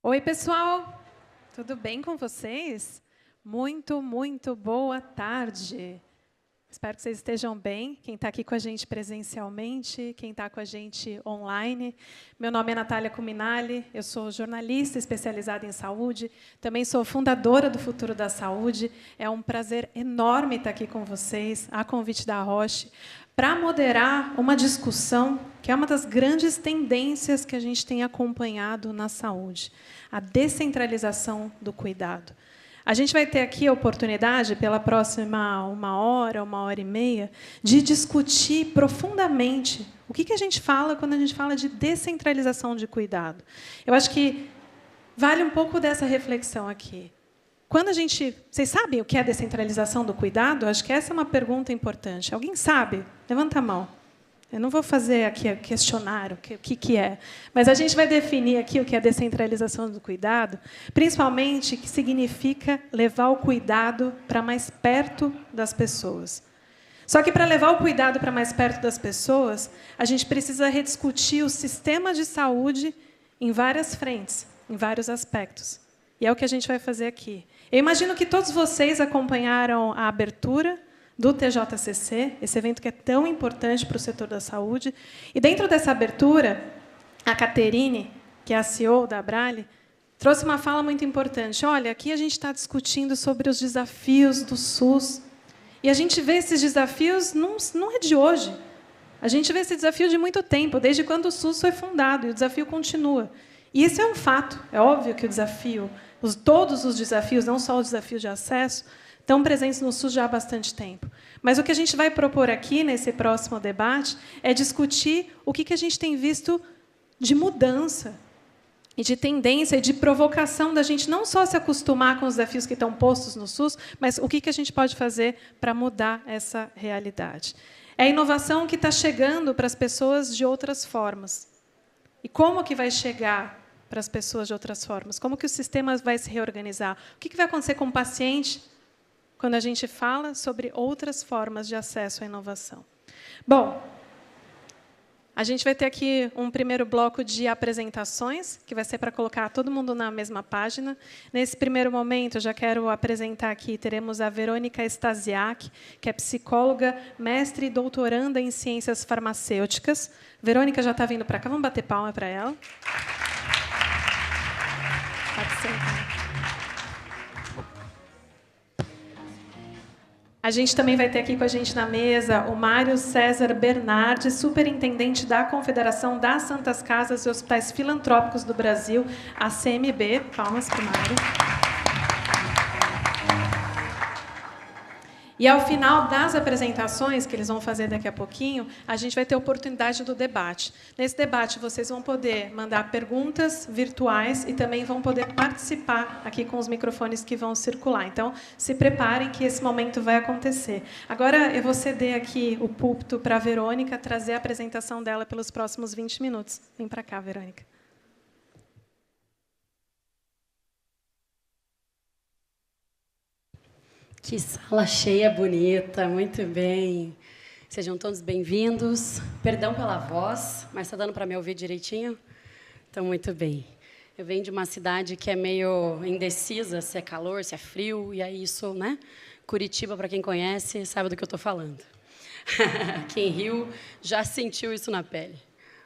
Oi, pessoal! Tudo bem com vocês? Muito boa tarde. Espero que vocês estejam bem. Quem está aqui com a gente presencialmente, quem está com a gente online. Meu nome é Natália Cuminali, eu sou jornalista especializada em saúde, também sou fundadora do Futuro da Saúde. É um prazer enorme estar aqui com vocês, a convite da Roche, para moderar uma discussão que é uma das grandes tendências que a gente tem acompanhado na saúde, a descentralização do cuidado. A gente vai ter aqui a oportunidade, pela próxima uma hora e meia, de discutir profundamente o que a gente fala quando a gente fala de descentralização de cuidado. Eu acho que vale um pouco dessa reflexão aqui. Quando a gente... Vocês sabem o que é descentralização do cuidado? Acho que essa é uma pergunta importante. Alguém sabe? Levanta a mão. Eu não vou fazer aqui questionário o que é, mas a gente vai definir aqui o que é descentralização do cuidado, principalmente o que significa levar o cuidado para mais perto das pessoas. Só que, para levar o cuidado para mais perto das pessoas, a gente precisa rediscutir o sistema de saúde em várias frentes, em vários aspectos. E é o que a gente vai fazer aqui. Eu imagino que todos vocês acompanharam a abertura do TJCC, esse evento que é tão importante para o setor da saúde. E, dentro dessa abertura, a Caterine, que é a CEO da Abrale, trouxe uma fala muito importante. Olha, aqui a gente está discutindo sobre os desafios do SUS. E a gente vê esses desafios, não é de hoje. A gente vê esse desafio de muito tempo, desde quando o SUS foi fundado, e o desafio continua. E isso é um fato. É óbvio que o desafio, todos os desafios, não só o desafio de acesso, estão presentes no SUS já há bastante tempo. Mas o que a gente vai propor aqui, nesse próximo debate, é discutir o que a gente tem visto de mudança, e de tendência, e de provocação da gente não só se acostumar com os desafios que estão postos no SUS, mas o que a gente pode fazer para mudar essa realidade. É a inovação que está chegando para as pessoas de outras formas. E como que vai chegar para as pessoas de outras formas? Como que o sistema vai se reorganizar? O que vai acontecer com o paciente quando a gente fala sobre outras formas de acesso à inovação? Bom, a gente vai ter aqui um primeiro bloco de apresentações, que vai ser para colocar todo mundo na mesma página. Nesse primeiro momento, eu já quero apresentar aqui, teremos a Verônica Stasiak, que é psicóloga, mestre e doutoranda em ciências farmacêuticas. Verônica já está vindo para cá, vamos bater palma para ela. Pode sentar. A gente também vai ter aqui com a gente na mesa o Mário César Bernardi, superintendente da Confederação das Santas Casas e Hospitais Filantrópicos do Brasil, a CMB. Palmas para o Mário. E, ao final das apresentações, que eles vão fazer daqui a pouquinho, a gente vai ter a oportunidade do debate. Nesse debate, vocês vão poder mandar perguntas virtuais e também vão poder participar aqui com os microfones que vão circular. Então, se preparem que esse momento vai acontecer. Agora, eu vou ceder aqui o púlpito para a Verônica trazer a apresentação dela pelos próximos 20 minutos. Vem para cá, Verônica. Que sala cheia, bonita, muito bem. Sejam todos bem-vindos. Perdão pela voz, mas está dando para me ouvir direitinho? Então, muito bem. Eu venho de uma cidade que é meio indecisa, se é calor, se é frio, e aí isso, né? Curitiba, para quem conhece, sabe do que eu estou falando. Quem riu já sentiu isso na pele.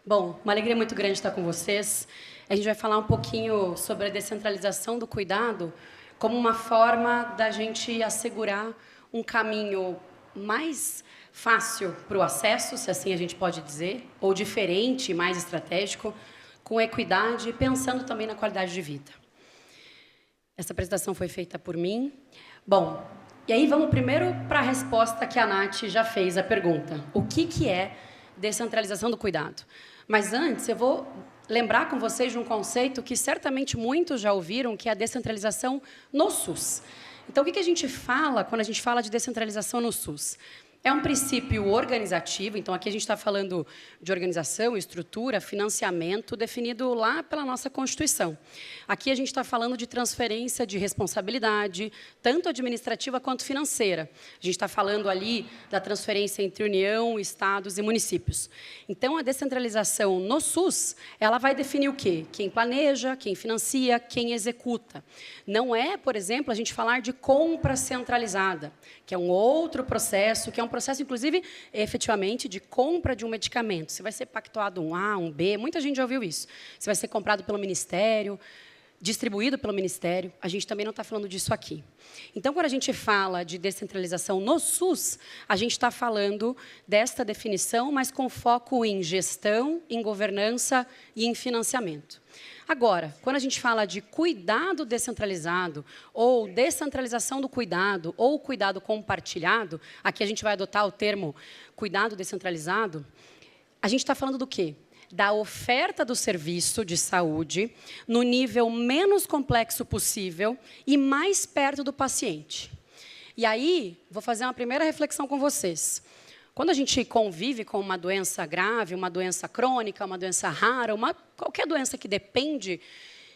Bom, uma alegria muito grande estar com vocês. A gente vai falar um pouquinho sobre a descentralização do cuidado, como uma forma da gente assegurar um caminho mais fácil para o acesso, se assim a gente pode dizer, ou diferente, mais estratégico, com equidade, pensando também na qualidade de vida. Essa apresentação foi feita por mim. Bom, e aí vamos primeiro para a resposta que a Nath já fez, a pergunta. O que é descentralização do cuidado? Mas antes, eu vou lembrar com vocês de um conceito que certamente muitos já ouviram, que é a descentralização no SUS. Então, o que a gente fala quando a gente fala de descentralização no SUS? É um princípio organizativo, então aqui a gente está falando de organização, estrutura, financiamento, definido lá pela nossa Constituição. Aqui a gente está falando de transferência de responsabilidade, tanto administrativa quanto financeira. A gente está falando ali da transferência entre União, Estados e municípios. Então, a descentralização no SUS, ela vai definir o quê? Quem planeja, quem financia, quem executa. Não é, por exemplo, a gente falar de compra centralizada, que é um outro processo, que é um processo, inclusive, efetivamente, de compra de um medicamento. Se vai ser pactuado um A, um B, muita gente já ouviu isso. Se vai ser comprado pelo Ministério, distribuído pelo Ministério, a gente também não está falando disso aqui. Então, quando a gente fala de descentralização no SUS, a gente está falando desta definição, mas com foco em gestão, em governança e em financiamento. Agora, quando a gente fala de cuidado descentralizado, ou descentralização do cuidado, ou cuidado compartilhado, aqui a gente vai adotar o termo cuidado descentralizado, a gente está falando do quê? Da oferta do serviço de saúde no nível menos complexo possível e mais perto do paciente. E aí, vou fazer uma primeira reflexão com vocês. Quando a gente convive com uma doença grave, uma doença crônica, uma doença rara, qualquer doença que depende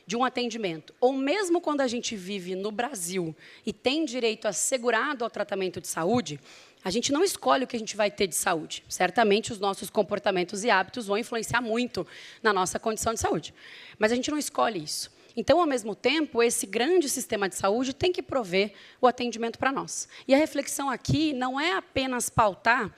de um atendimento, ou mesmo quando a gente vive no Brasil e tem direito assegurado ao tratamento de saúde, a gente não escolhe o que a gente vai ter de saúde. Certamente, os nossos comportamentos e hábitos vão influenciar muito na nossa condição de saúde. Mas a gente não escolhe isso. Então, ao mesmo tempo, esse grande sistema de saúde tem que prover o atendimento para nós. E a reflexão aqui não é apenas pautar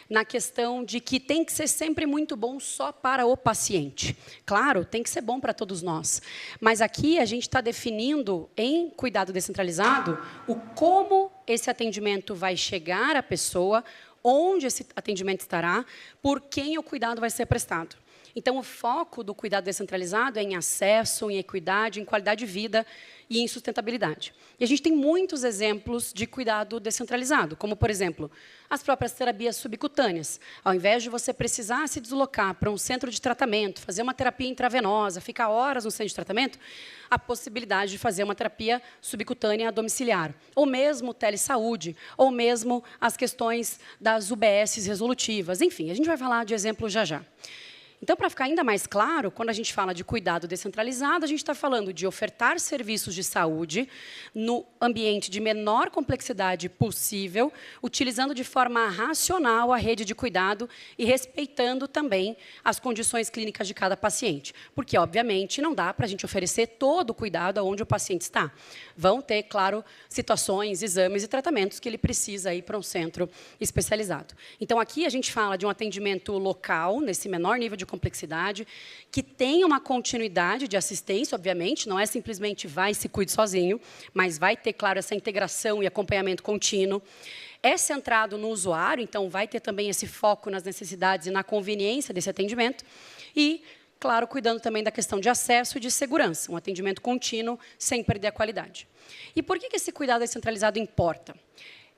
na questão de que tem que ser sempre muito bom só para o paciente. Claro, tem que ser bom para todos nós. Mas aqui a gente está definindo, em cuidado descentralizado, o como esse atendimento vai chegar à pessoa, onde esse atendimento estará, por quem o cuidado vai ser prestado. Então, o foco do cuidado descentralizado é em acesso, em equidade, em qualidade de vida e em sustentabilidade. E a gente tem muitos exemplos de cuidado descentralizado, como, por exemplo, as próprias terapias subcutâneas. Ao invés de você precisar se deslocar para um centro de tratamento, fazer uma terapia intravenosa, ficar horas no centro de tratamento, a possibilidade de fazer uma terapia subcutânea domiciliar, ou mesmo telesaúde, ou mesmo as questões das UBSs resolutivas. Enfim, a gente vai falar de exemplo já já. Então, para ficar ainda mais claro, quando a gente fala de cuidado descentralizado, a gente está falando de ofertar serviços de saúde no ambiente de menor complexidade possível, utilizando de forma racional a rede de cuidado e respeitando também as condições clínicas de cada paciente. Porque, obviamente, não dá para a gente oferecer todo o cuidado aonde o paciente está. Vão ter, claro, situações, exames e tratamentos que ele precisa ir para um centro especializado. Então, aqui a gente fala de um atendimento local, nesse menor nível de complexidade, que tem uma continuidade de assistência, obviamente, não é simplesmente vai e se cuide sozinho, mas vai ter, claro, essa integração e acompanhamento contínuo. É centrado no usuário, então vai ter também esse foco nas necessidades e na conveniência desse atendimento. E, claro, cuidando também da questão de acesso e de segurança, um atendimento contínuo sem perder a qualidade. E por que esse cuidado descentralizado importa?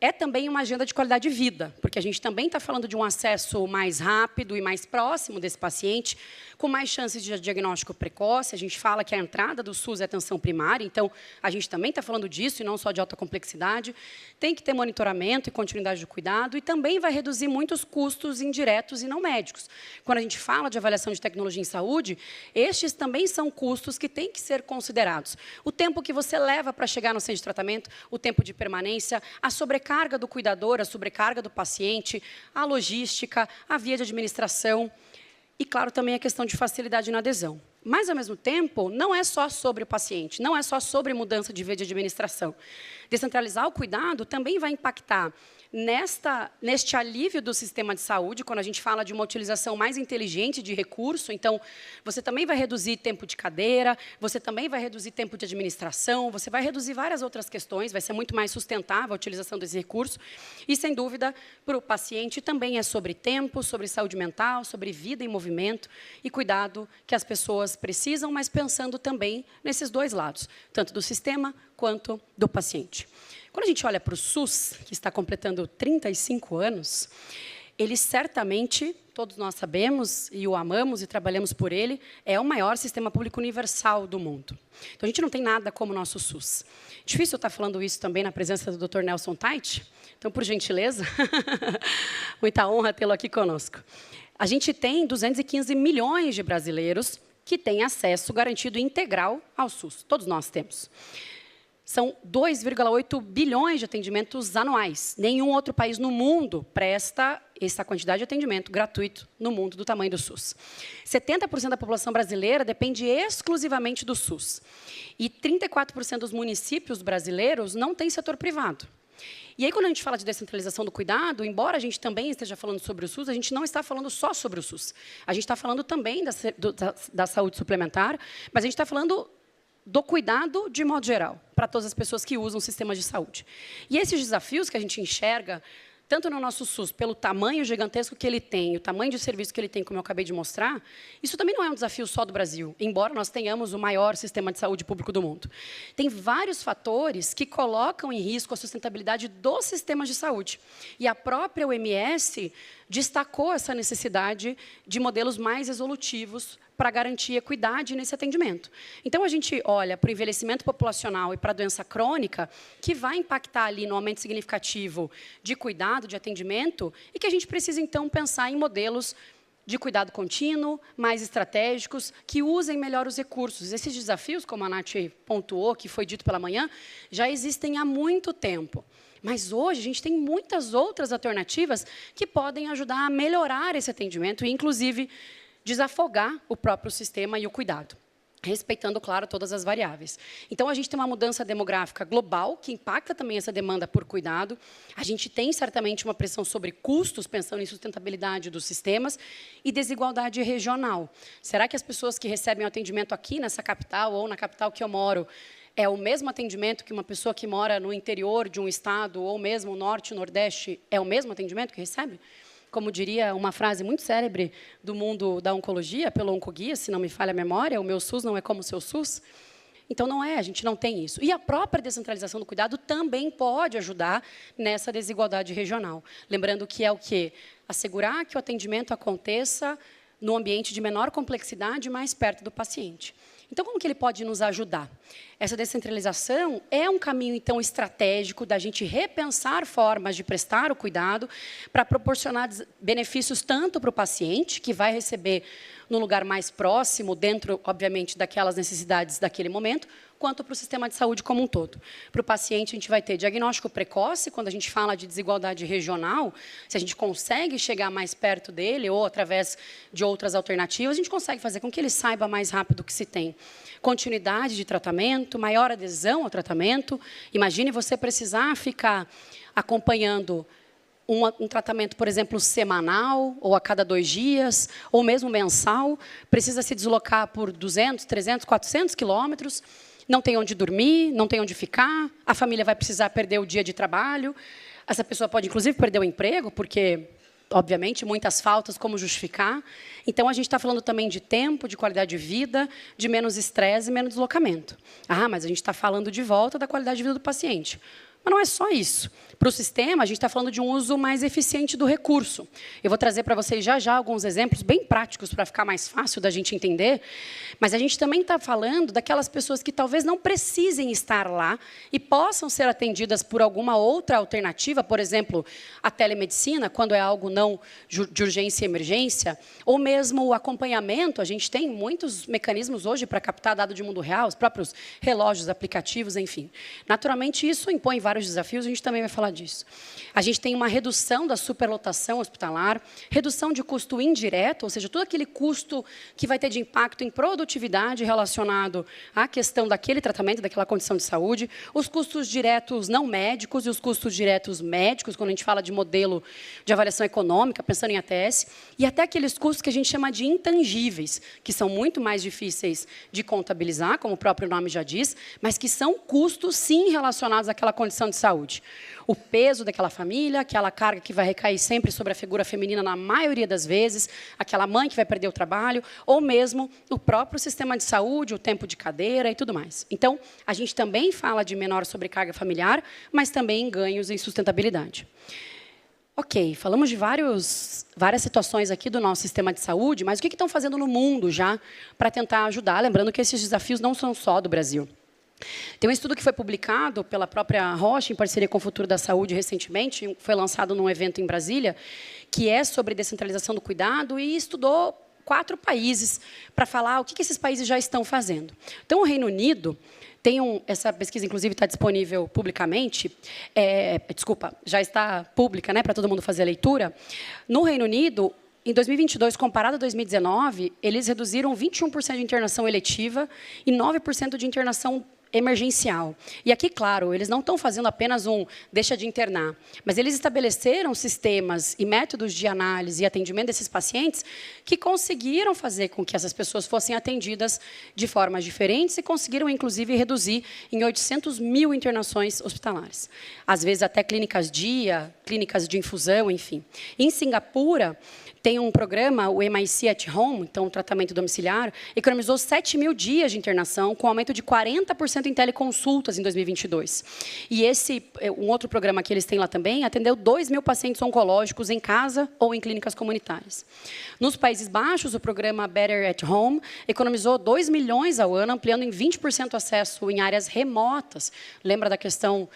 É também uma agenda de qualidade de vida, porque a gente também está falando de um acesso mais rápido e mais próximo desse paciente, com mais chances de diagnóstico precoce. A gente fala que a entrada do SUS é atenção primária, então a gente também está falando disso, e não só de alta complexidade. Tem que ter monitoramento e continuidade de cuidado, e também vai reduzir muitos custos indiretos e não médicos. Quando a gente fala de avaliação de tecnologia em saúde, estes também são custos que têm que ser considerados. O tempo que você leva para chegar no centro de tratamento, o tempo de permanência, a sobrecarga do cuidador, a sobrecarga do paciente, a logística, a via de administração e, claro, também a questão de facilidade na adesão. Mas, ao mesmo tempo, não é só sobre o paciente, não é só sobre mudança de via de administração. Descentralizar o cuidado também vai impactar neste alívio do sistema de saúde, quando a gente fala de uma utilização mais inteligente de recurso. Então, você também vai reduzir tempo de cadeira, você também vai reduzir tempo de administração, você vai reduzir várias outras questões, vai ser muito mais sustentável a utilização desse recurso. E, sem dúvida, para o paciente também é sobre tempo, sobre saúde mental, sobre vida em movimento e cuidado que as pessoas precisam, mas pensando também nesses dois lados, tanto do sistema quanto do paciente. Quando a gente olha para o SUS, que está completando 35 anos, ele certamente, todos nós sabemos, e o amamos e trabalhamos por ele, é o maior sistema público universal do mundo. Então, a gente não tem nada como o nosso SUS. Difícil eu estar falando isso também na presença do Dr. Nelson Tait. Então, por gentileza, muita honra tê-lo aqui conosco. A gente tem 215 milhões de brasileiros que têm acesso garantido integral ao SUS. Todos nós temos. São 2,8 bilhões de atendimentos anuais. Nenhum outro país no mundo presta essa quantidade de atendimento gratuito no mundo do tamanho do SUS. 70% da população brasileira depende exclusivamente do SUS. E 34% dos municípios brasileiros não têm setor privado. E aí, quando a gente fala de descentralização do cuidado, embora a gente também esteja falando sobre o SUS, a gente não está falando só sobre o SUS. A gente está falando também da saúde suplementar, mas a gente está falando do cuidado de modo geral, para todas as pessoas que usam sistemas de saúde. E esses desafios que a gente enxerga, tanto no nosso SUS, pelo tamanho gigantesco que ele tem, o tamanho de serviço que ele tem, como eu acabei de mostrar, isso também não é um desafio só do Brasil, embora nós tenhamos o maior sistema de saúde público do mundo. Tem vários fatores que colocam em risco a sustentabilidade dos sistemas de saúde. E a própria OMS destacou essa necessidade de modelos mais resolutivos para garantir equidade nesse atendimento. Então, a gente olha para o envelhecimento populacional e para a doença crônica, que vai impactar ali no aumento significativo de cuidado, de atendimento, e que a gente precisa, então, pensar em modelos de cuidado contínuo, mais estratégicos, que usem melhor os recursos. Esses desafios, como a Nath pontuou, que foi dito pela manhã, já existem há muito tempo. Mas hoje a gente tem muitas outras alternativas que podem ajudar a melhorar esse atendimento e, inclusive, desafogar o próprio sistema e o cuidado, respeitando, claro, todas as variáveis. Então, a gente tem uma mudança demográfica global, que impacta também essa demanda por cuidado. A gente tem, certamente, uma pressão sobre custos, pensando em sustentabilidade dos sistemas, e desigualdade regional. Será que as pessoas que recebem o atendimento aqui nessa capital, ou na capital que eu moro, é o mesmo atendimento que uma pessoa que mora no interior de um estado, ou mesmo norte, nordeste, é o mesmo atendimento que recebe? Como diria uma frase muito célebre do mundo da oncologia, pelo Oncoguia, se não me falha a memória, o meu SUS não é como o seu SUS. Então, não é, a gente não tem isso. E a própria descentralização do cuidado também pode ajudar nessa desigualdade regional. Lembrando que é o quê? Assegurar que o atendimento aconteça no ambiente de menor complexidade, mais perto do paciente. Então, como que ele pode nos ajudar? Essa descentralização é um caminho, então, estratégico da gente repensar formas de prestar o cuidado para proporcionar benefícios tanto para o paciente, que vai receber no lugar mais próximo, dentro, obviamente, daquelas necessidades daquele momento, quanto para o sistema de saúde como um todo. Para o paciente, a gente vai ter diagnóstico precoce, quando a gente fala de desigualdade regional, se a gente consegue chegar mais perto dele, ou através de outras alternativas, a gente consegue fazer com que ele saiba mais rápido o que se tem. Continuidade de tratamento, maior adesão ao tratamento. Imagine você precisar ficar acompanhando um tratamento, por exemplo, semanal, ou a cada 2 dias, ou mesmo mensal, precisa se deslocar por 200, 300, 400 quilômetros, não tem onde dormir, não tem onde ficar, a família vai precisar perder o dia de trabalho, essa pessoa pode, inclusive, perder o emprego, porque, obviamente, muitas faltas, como justificar. Então, a gente está falando também de tempo, de qualidade de vida, de menos estresse e menos deslocamento. Ah, mas a gente está falando de volta da qualidade de vida do paciente. Mas não é só isso. Para o sistema, a gente está falando de um uso mais eficiente do recurso. Eu vou trazer para vocês já alguns exemplos bem práticos para ficar mais fácil da gente entender, mas a gente também está falando daquelas pessoas que talvez não precisem estar lá e possam ser atendidas por alguma outra alternativa, por exemplo, a telemedicina, quando é algo não de urgência e emergência, ou mesmo o acompanhamento. A gente tem muitos mecanismos hoje para captar dado de mundo real, os próprios relógios, aplicativos, enfim. Naturalmente, isso impõe vários desafios, a gente também vai falar disso. A gente tem uma redução da superlotação hospitalar, redução de custo indireto, ou seja, todo aquele custo que vai ter de impacto em produtividade relacionado à questão daquele tratamento, daquela condição de saúde, os custos diretos não médicos e os custos diretos médicos, quando a gente fala de modelo de avaliação econômica, pensando em ATS, e até aqueles custos que a gente chama de intangíveis, que são muito mais difíceis de contabilizar, como o próprio nome já diz, mas que são custos, sim, relacionados àquela condição de saúde. O peso daquela família, aquela carga que vai recair sempre sobre a figura feminina na maioria das vezes, aquela mãe que vai perder o trabalho, ou mesmo o próprio sistema de saúde, o tempo de cadeira e tudo mais. Então, a gente também fala de menor sobrecarga familiar, mas também em ganhos em sustentabilidade. Ok, falamos de várias situações aqui do nosso sistema de saúde, mas o que estão fazendo no mundo já para tentar ajudar? Lembrando que esses desafios não são só do Brasil. Tem um estudo que foi publicado pela própria Roche, em parceria com o Futuro da Saúde, recentemente, foi lançado num evento em Brasília, que é sobre descentralização do cuidado, e estudou 4 países para falar o que esses países já estão fazendo. Então, o Reino Unido essa pesquisa, inclusive, está disponível publicamente, já está pública, né, para todo mundo fazer a leitura. No Reino Unido, em 2022, comparado a 2019, eles reduziram 21% de internação eletiva e 9% de internação emergencial. E aqui, claro, eles não estão fazendo apenas deixa de internar, mas eles estabeleceram sistemas e métodos de análise e atendimento desses pacientes que conseguiram fazer com que essas pessoas fossem atendidas de formas diferentes e conseguiram, inclusive, reduzir em 800 mil internações hospitalares. Às vezes, até clínicas clínicas de infusão, enfim. Em Singapura, tem um programa, o MIC at Home, então o tratamento domiciliar, economizou 7 mil dias de internação, com aumento de 40% em teleconsultas em 2022. E um outro programa que eles têm lá também, atendeu 2 mil pacientes oncológicos em casa ou em clínicas comunitárias. Nos Países Baixos, o programa Better at Home economizou 2 milhões ao ano, ampliando em 20% o acesso em áreas remotas. Lembra da questão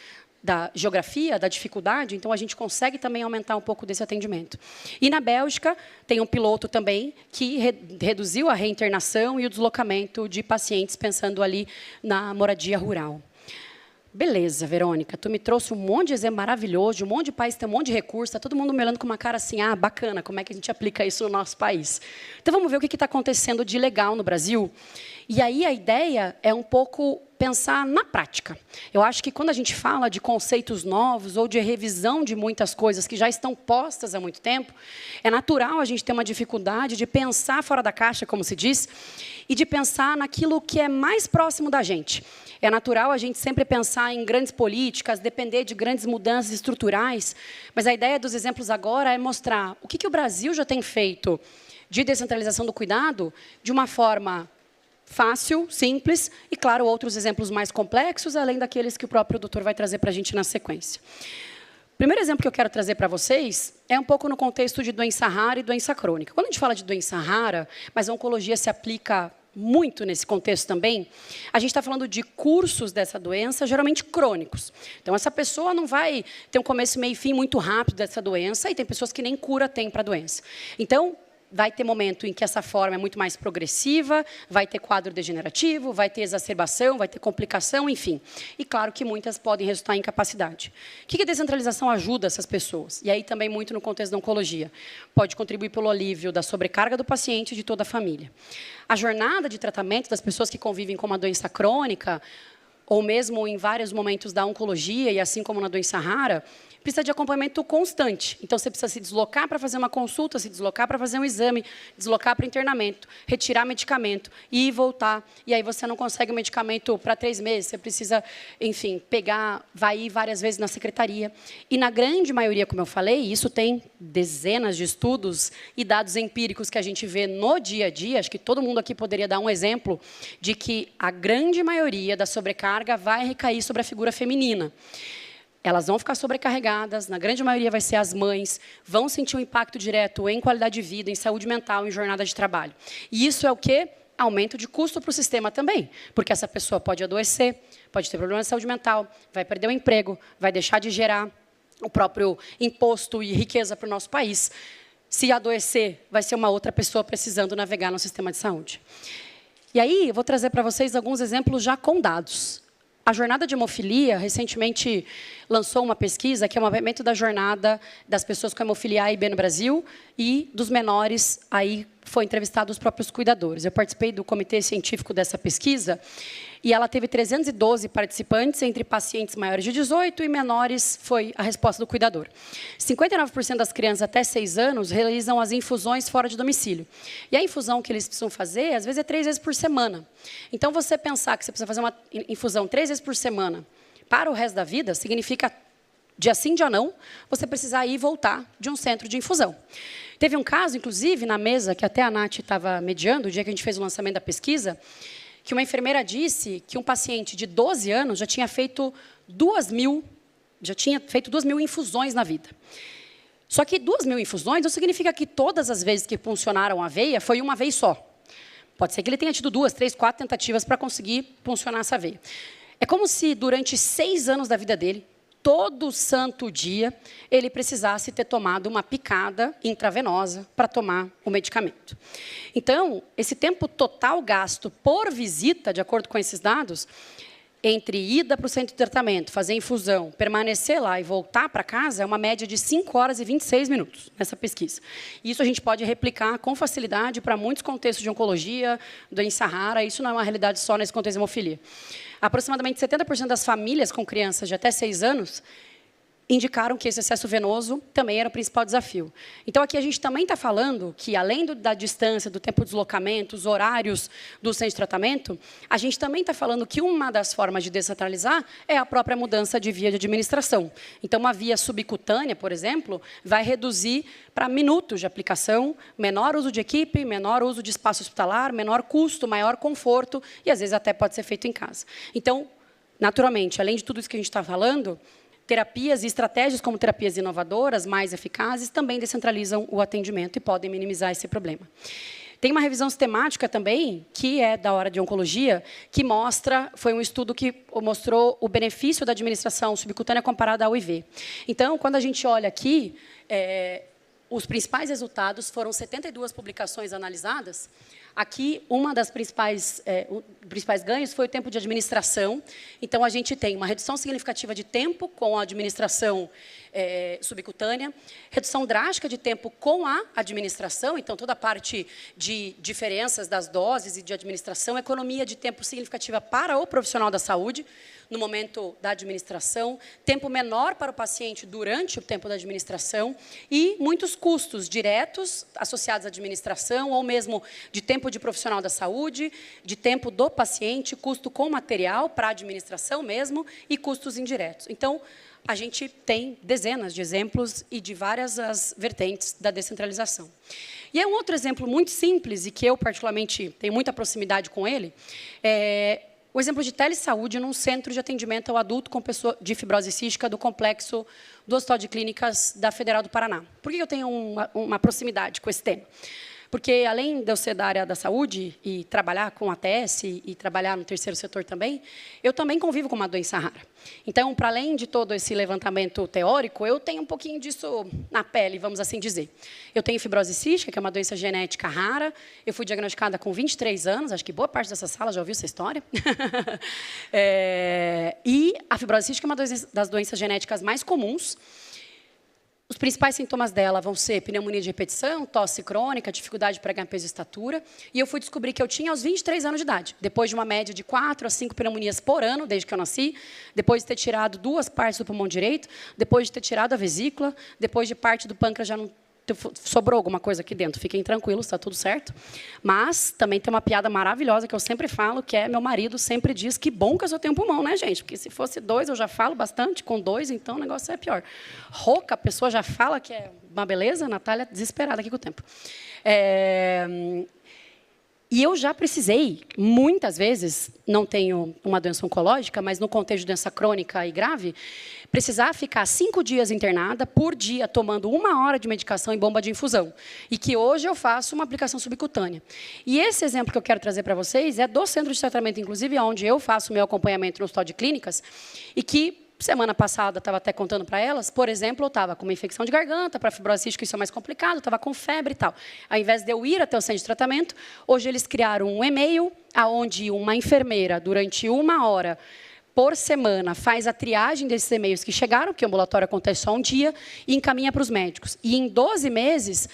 da geografia, da dificuldade, então a gente consegue também aumentar um pouco desse atendimento. E na Bélgica, tem um piloto também que reduziu a reinternação e o deslocamento de pacientes, pensando ali na moradia rural. Beleza, Verônica, tu me trouxe um monte de exemplo maravilhoso, de um monte de país tem um monte de recurso, está todo mundo me olhando com uma cara assim, bacana, como é que a gente aplica isso no nosso país? Então, vamos ver o que está acontecendo de legal no Brasil. E aí, a ideia é um pouco pensar na prática. Eu acho que quando a gente fala de conceitos novos ou de revisão de muitas coisas que já estão postas há muito tempo, é natural a gente ter uma dificuldade de pensar fora da caixa, como se diz, e de pensar naquilo que é mais próximo da gente. É natural a gente sempre pensar em grandes políticas, depender de grandes mudanças estruturais, mas a ideia dos exemplos agora é mostrar o que o Brasil já tem feito de descentralização do cuidado de uma forma fácil, simples, e, claro, outros exemplos mais complexos, além daqueles que o próprio doutor vai trazer para a gente na sequência. O primeiro exemplo que eu quero trazer para vocês é um pouco no contexto de doença rara e doença crônica. Quando a gente fala de doença rara, mas a oncologia se aplica muito nesse contexto também, a gente está falando de cursos dessa doença, geralmente crônicos. Então, essa pessoa não vai ter um começo, meio e fim muito rápido dessa doença, e tem pessoas que nem cura têm para a doença. Então, vai ter momento em que essa forma é muito mais progressiva, vai ter quadro degenerativo, vai ter exacerbação, vai ter complicação, enfim. E, claro, que muitas podem resultar em incapacidade. O que a descentralização ajuda essas pessoas? E aí também muito no contexto da oncologia. Pode contribuir pelo alívio da sobrecarga do paciente e de toda a família. A jornada de tratamento das pessoas que convivem com uma doença crônica, ou mesmo em vários momentos da oncologia, e assim como na doença rara, precisa de acompanhamento constante. Então, você precisa se deslocar para fazer uma consulta, se deslocar para fazer um exame, deslocar para internamento, retirar medicamento e voltar. E aí você não consegue o medicamento para 3 meses, você precisa, enfim, vai ir várias vezes na secretaria. E na grande maioria, como eu falei, isso tem dezenas de estudos e dados empíricos que a gente vê no dia a dia, acho que todo mundo aqui poderia dar um exemplo de que a grande maioria da sobrecarga vai recair sobre a figura feminina. Elas vão ficar sobrecarregadas, na grande maioria vai ser as mães, vão sentir um impacto direto em qualidade de vida, em saúde mental, em jornada de trabalho. E isso é o quê? Aumento de custo para o sistema também, porque essa pessoa pode adoecer, pode ter problema de saúde mental, vai perder o emprego, vai deixar de gerar o próprio imposto e riqueza para o nosso país. Se adoecer, vai ser uma outra pessoa precisando navegar no sistema de saúde. E aí, eu vou trazer para vocês alguns exemplos já com dados. A Jornada de Hemofilia, recentemente, lançou uma pesquisa que é um mapeamento da jornada das pessoas com hemofilia A e B no Brasil e dos menores, aí foi entrevistado os próprios cuidadores. Eu participei do comitê científico dessa pesquisa e ela teve 312 participantes, entre pacientes maiores de 18 e menores, foi a resposta do cuidador. 59% das crianças até 6 anos realizam as infusões fora de domicílio. E a infusão que eles precisam fazer, às vezes, é 3 vezes por semana. Então, você pensar que você precisa fazer uma infusão 3 vezes por semana para o resto da vida, significa, dia sim, dia não, você precisar ir e voltar de um centro de infusão. Teve um caso, inclusive, na mesa, que até a Nath estava mediando, o dia que a gente fez o lançamento da pesquisa, que uma enfermeira disse que um paciente de 12 anos já tinha feito 2.000 infusões na vida. Só que 2.000 infusões não significa que todas as vezes que puncionaram a veia foi uma vez só. Pode ser que ele tenha tido 2, 3, 4 tentativas para conseguir puncionar essa veia. É como se, durante 6 anos da vida dele, todo santo dia, ele precisasse ter tomado uma picada intravenosa para tomar o medicamento. Então, esse tempo total gasto por visita, de acordo com esses dados, entre ida para o centro de tratamento, fazer infusão, permanecer lá e voltar para casa, é uma média de 5 horas e 26 minutos nessa pesquisa. Isso a gente pode replicar com facilidade para muitos contextos de oncologia, doença rara. Isso não é uma realidade só nesse contexto de hemofilia. Aproximadamente 70% das famílias com crianças de até 6 anos indicaram que esse excesso venoso também era o principal desafio. Então, aqui a gente também está falando que, além da distância, do tempo de deslocamento, os horários do centro de tratamento, a gente também está falando que uma das formas de descentralizar é a própria mudança de via de administração. Então, uma via subcutânea, por exemplo, vai reduzir para minutos de aplicação, menor uso de equipe, menor uso de espaço hospitalar, menor custo, maior conforto, e, às vezes, até pode ser feito em casa. Então, naturalmente, além de tudo isso que a gente está falando, terapias e estratégias como terapias inovadoras, mais eficazes, também descentralizam o atendimento e podem minimizar esse problema. Tem uma revisão sistemática também, que é da área de oncologia, que foi um estudo que mostrou o benefício da administração subcutânea comparada ao IV. Então, quando a gente olha aqui, os principais resultados foram 72 publicações analisadas. Aqui, uma das principais ganhos foi o tempo de administração. Então, a gente tem uma redução significativa de tempo com a administração subcutânea, redução drástica de tempo com a administração, então, toda a parte de diferenças das doses e de administração, economia de tempo significativa para o profissional da saúde, no momento da administração, tempo menor para o paciente durante o tempo da administração e muitos custos diretos associados à administração ou mesmo de tempo de profissional da saúde, de tempo do paciente, custo com material para a administração mesmo e custos indiretos. Então, a gente tem dezenas de exemplos e de várias as vertentes da descentralização. E é um outro exemplo muito simples e que eu, particularmente, tenho muita proximidade com ele, o exemplo de telesaúde num centro de atendimento ao adulto com pessoa de fibrose cística do complexo do Hospital de Clínicas da Federal do Paraná. Por que eu tenho uma proximidade com esse tema? Porque, além de eu ser da área da saúde e trabalhar com ATS e trabalhar no terceiro setor também, eu também convivo com uma doença rara. Então, para além de todo esse levantamento teórico, eu tenho um pouquinho disso na pele, vamos assim dizer. Eu tenho fibrose cística, que é uma doença genética rara. Eu fui diagnosticada com 23 anos, acho que boa parte dessa sala já ouviu essa história. E a fibrose cística é uma das doenças genéticas mais comuns. Os principais sintomas dela vão ser pneumonia de repetição, tosse crônica, dificuldade para ganhar peso e estatura. E eu fui descobrir que eu tinha aos 23 anos de idade, depois de uma média de 4 a 5 pneumonias por ano, desde que eu nasci, depois de ter tirado 2 partes do pulmão direito, depois de ter tirado a vesícula, depois de parte do pâncreas já não sobrou alguma coisa aqui dentro. Fiquem tranquilos, está tudo certo. Mas também tem uma piada maravilhosa que eu sempre falo, que é meu marido sempre diz que bom que eu só tenho pulmão, né, gente? Porque se fosse 2, eu já falo bastante, com 2, então o negócio é pior. Rouca, a pessoa já fala que é uma beleza, a Natália desesperada aqui com o tempo. E eu já precisei, muitas vezes, não tenho uma doença oncológica, mas no contexto de doença crônica e grave, precisar ficar 5 dias internada, por dia, tomando 1 hora de medicação em bomba de infusão. E que hoje eu faço uma aplicação subcutânea. E esse exemplo que eu quero trazer para vocês é do centro de tratamento, inclusive, onde eu faço o meu acompanhamento no Hospital de Clínicas, e que, semana passada, estava até contando para elas, por exemplo, eu estava com uma infecção de garganta, para fibrose cística isso é mais complicado, estava com febre e tal. Ao invés de eu ir até o centro de tratamento, hoje eles criaram um e-mail, onde uma enfermeira, durante 1 hora por semana, faz a triagem desses e-mails que chegaram, porque o ambulatório acontece só um dia, e encaminha para os médicos. E em 12 meses,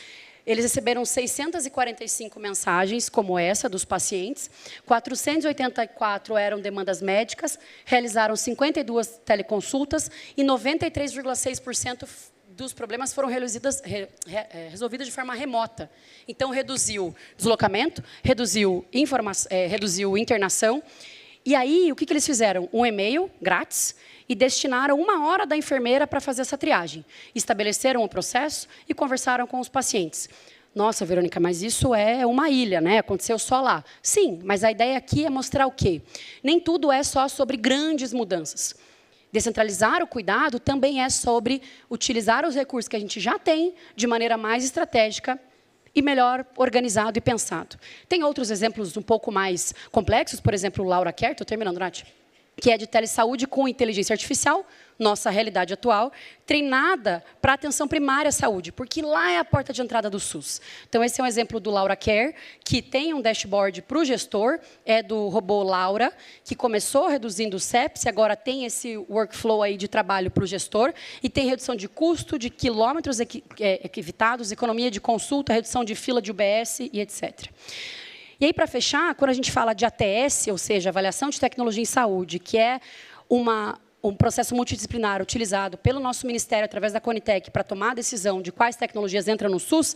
eles receberam 645 mensagens, como essa, dos pacientes, 484 eram demandas médicas, realizaram 52 teleconsultas e 93,6% dos problemas foram resolvidos de forma remota. Então, reduziu deslocamento, reduziu internação. E aí, o que eles fizeram? Um e-mail grátis e destinaram 1 hora da enfermeira para fazer essa triagem. Estabeleceram o processo e conversaram com os pacientes. Nossa, Verônica, mas isso é uma ilha, né? Aconteceu só lá. Sim, mas a ideia aqui é mostrar o quê? Nem tudo é só sobre grandes mudanças. Descentralizar o cuidado também é sobre utilizar os recursos que a gente já tem de maneira mais estratégica e melhor organizado e pensado. Tem outros exemplos um pouco mais complexos, por exemplo, o Laura Care, estou terminando, Nath, que é de telesaúde com inteligência artificial, nossa realidade atual, treinada para a atenção primária à saúde, porque lá é a porta de entrada do SUS. Então, esse é um exemplo do Laura Care, que tem um dashboard para o gestor, é do robô Laura, que começou reduzindo o CEPS, agora tem esse workflow aí de trabalho para o gestor, e tem redução de custo, de quilômetros evitados, economia de consulta, redução de fila de UBS e etc. E aí, para fechar, quando a gente fala de ATS, ou seja, Avaliação de Tecnologia em Saúde, que é um processo multidisciplinar utilizado pelo nosso Ministério, através da Conitec, para tomar a decisão de quais tecnologias entram no SUS,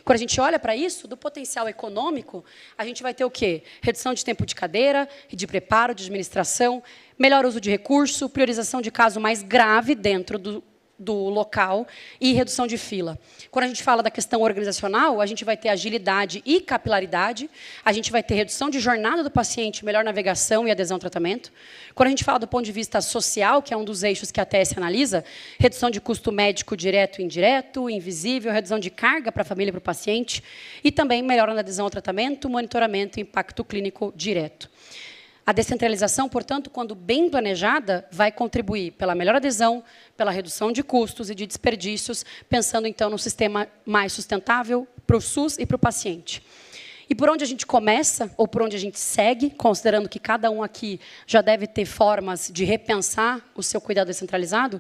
quando a gente olha para isso, do potencial econômico, a gente vai ter o quê? Redução de tempo de cadeira, de preparo, de administração, melhor uso de recurso, priorização de caso mais grave dentro do local e redução de fila. Quando a gente fala da questão organizacional, a gente vai ter agilidade e capilaridade, a gente vai ter redução de jornada do paciente, melhor navegação e adesão ao tratamento. Quando a gente fala do ponto de vista social, que é um dos eixos que a ATS analisa, redução de custo médico direto e indireto, invisível, redução de carga para a família e para o paciente, e também melhora na adesão ao tratamento, monitoramento e impacto clínico direto. A descentralização, portanto, quando bem planejada, vai contribuir pela melhor adesão, pela redução de custos e de desperdícios, pensando, então, no sistema mais sustentável para o SUS e para o paciente. E por onde a gente começa, ou por onde a gente segue, considerando que cada um aqui já deve ter formas de repensar o seu cuidado descentralizado,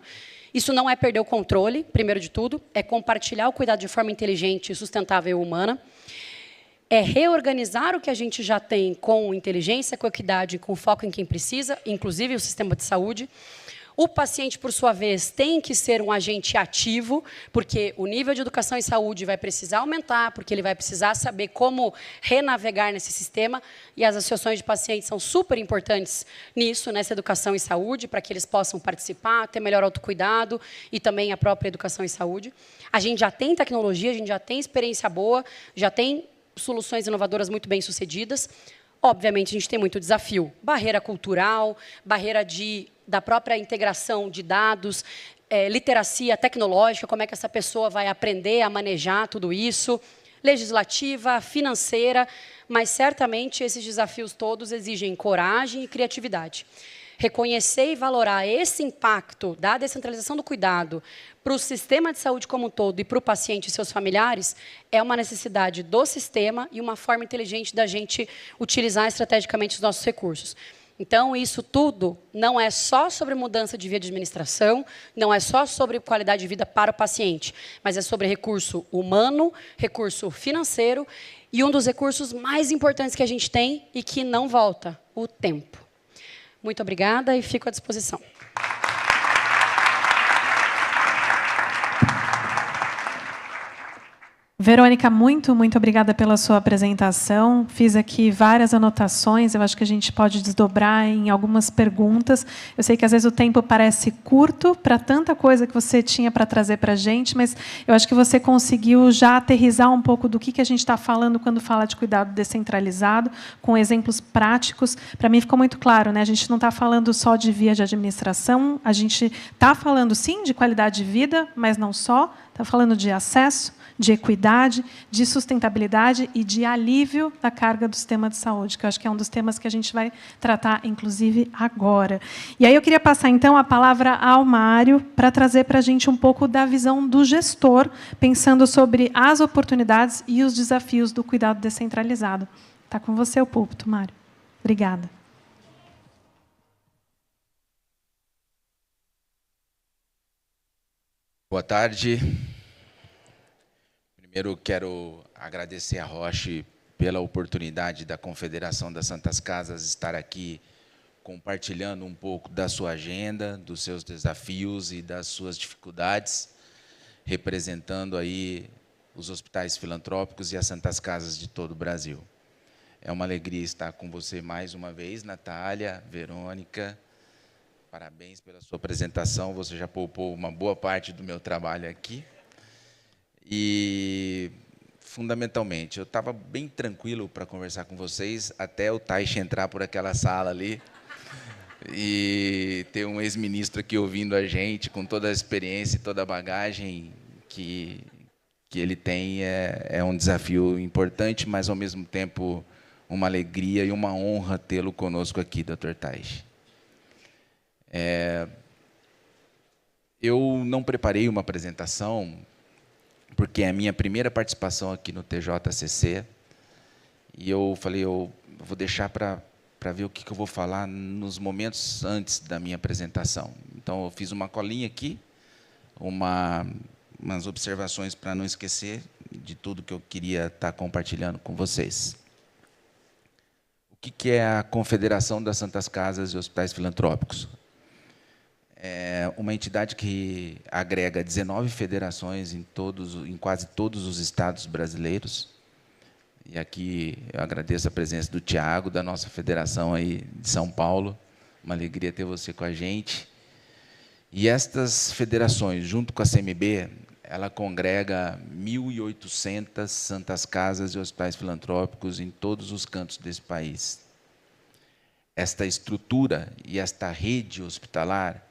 isso não é perder o controle, primeiro de tudo, é compartilhar o cuidado de forma inteligente, sustentável e humana, é reorganizar o que a gente já tem com inteligência, com equidade, com foco em quem precisa, inclusive o sistema de saúde. O paciente, por sua vez, tem que ser um agente ativo, porque o nível de educação em saúde vai precisar aumentar, porque ele vai precisar saber como renavegar nesse sistema, e as associações de pacientes são super importantes nisso, nessa educação em saúde, para que eles possam participar, ter melhor autocuidado e também a própria educação em saúde. A gente já tem tecnologia, a gente já tem experiência boa, já tem soluções inovadoras muito bem-sucedidas. Obviamente, a gente tem muito desafio. Barreira cultural, barreira da própria integração de dados, literacia tecnológica, como é que essa pessoa vai aprender a manejar tudo isso, legislativa, financeira, mas, certamente, esses desafios todos exigem coragem e criatividade. Reconhecer e valorar esse impacto da descentralização do cuidado para o sistema de saúde como um todo e para o paciente e seus familiares é uma necessidade do sistema e uma forma inteligente da gente utilizar estrategicamente os nossos recursos. Então, isso tudo não é só sobre mudança de via de administração, não é só sobre qualidade de vida para o paciente, mas é sobre recurso humano, recurso financeiro e um dos recursos mais importantes que a gente tem e que não volta, o tempo. Muito obrigada e fico à disposição. Verônica, muito obrigada pela sua apresentação. Fiz aqui várias anotações, eu acho que a gente pode desdobrar em algumas perguntas. Eu sei que, às vezes, o tempo parece curto para tanta coisa que você tinha para trazer para a gente, mas eu acho que você conseguiu já aterrissar um pouco do que a gente está falando quando fala de cuidado descentralizado, com exemplos práticos. Para mim, ficou muito claro, né? A gente não está falando só de via de administração, a gente está falando, sim, de qualidade de vida, mas não só, está falando de acesso, de equidade, de sustentabilidade e de alívio da carga do sistema de saúde, que eu acho que é um dos temas que a gente vai tratar, inclusive, agora. E aí eu queria passar, então, a palavra ao Mário para trazer para a gente um pouco da visão do gestor, pensando sobre as oportunidades e os desafios do cuidado descentralizado. Está com você o púlpito, Mário. Obrigada. Boa tarde. Primeiro, quero agradecer a Roche pela oportunidade da Confederação das Santas Casas estar aqui compartilhando um pouco da sua agenda, dos seus desafios e das suas dificuldades, representando aí os hospitais filantrópicos e as Santas Casas de todo o Brasil. É uma alegria estar com você mais uma vez, Natália, Verônica. Parabéns pela sua apresentação, você já poupou uma boa parte do meu trabalho aqui. E, fundamentalmente, eu estava bem tranquilo para conversar com vocês, até o Taish entrar por aquela sala ali, E ter um ex-ministro aqui ouvindo a gente, com toda a experiência e toda a bagagem que ele tem, é um desafio importante, mas, ao mesmo tempo, uma alegria e uma honra tê-lo conosco aqui, Dr. Taishi. Eu não preparei uma apresentação, porque é a minha primeira participação aqui no TJCC, e eu falei, eu vou deixar para ver o que eu vou falar nos momentos antes da minha apresentação. Então, eu fiz uma colinha aqui, umas observações para não esquecer de tudo que eu queria estar compartilhando com vocês. O que é a Confederação das Santas Casas e Hospitais Filantrópicos? É uma entidade que agrega 19 federações em quase todos os estados brasileiros. E aqui eu agradeço a presença do Tiago, da nossa federação aí de São Paulo. Uma alegria ter você com a gente. E estas federações, junto com a CMB, ela congrega 1.800 santas casas e hospitais filantrópicos em todos os cantos desse país. Esta estrutura e esta rede hospitalar,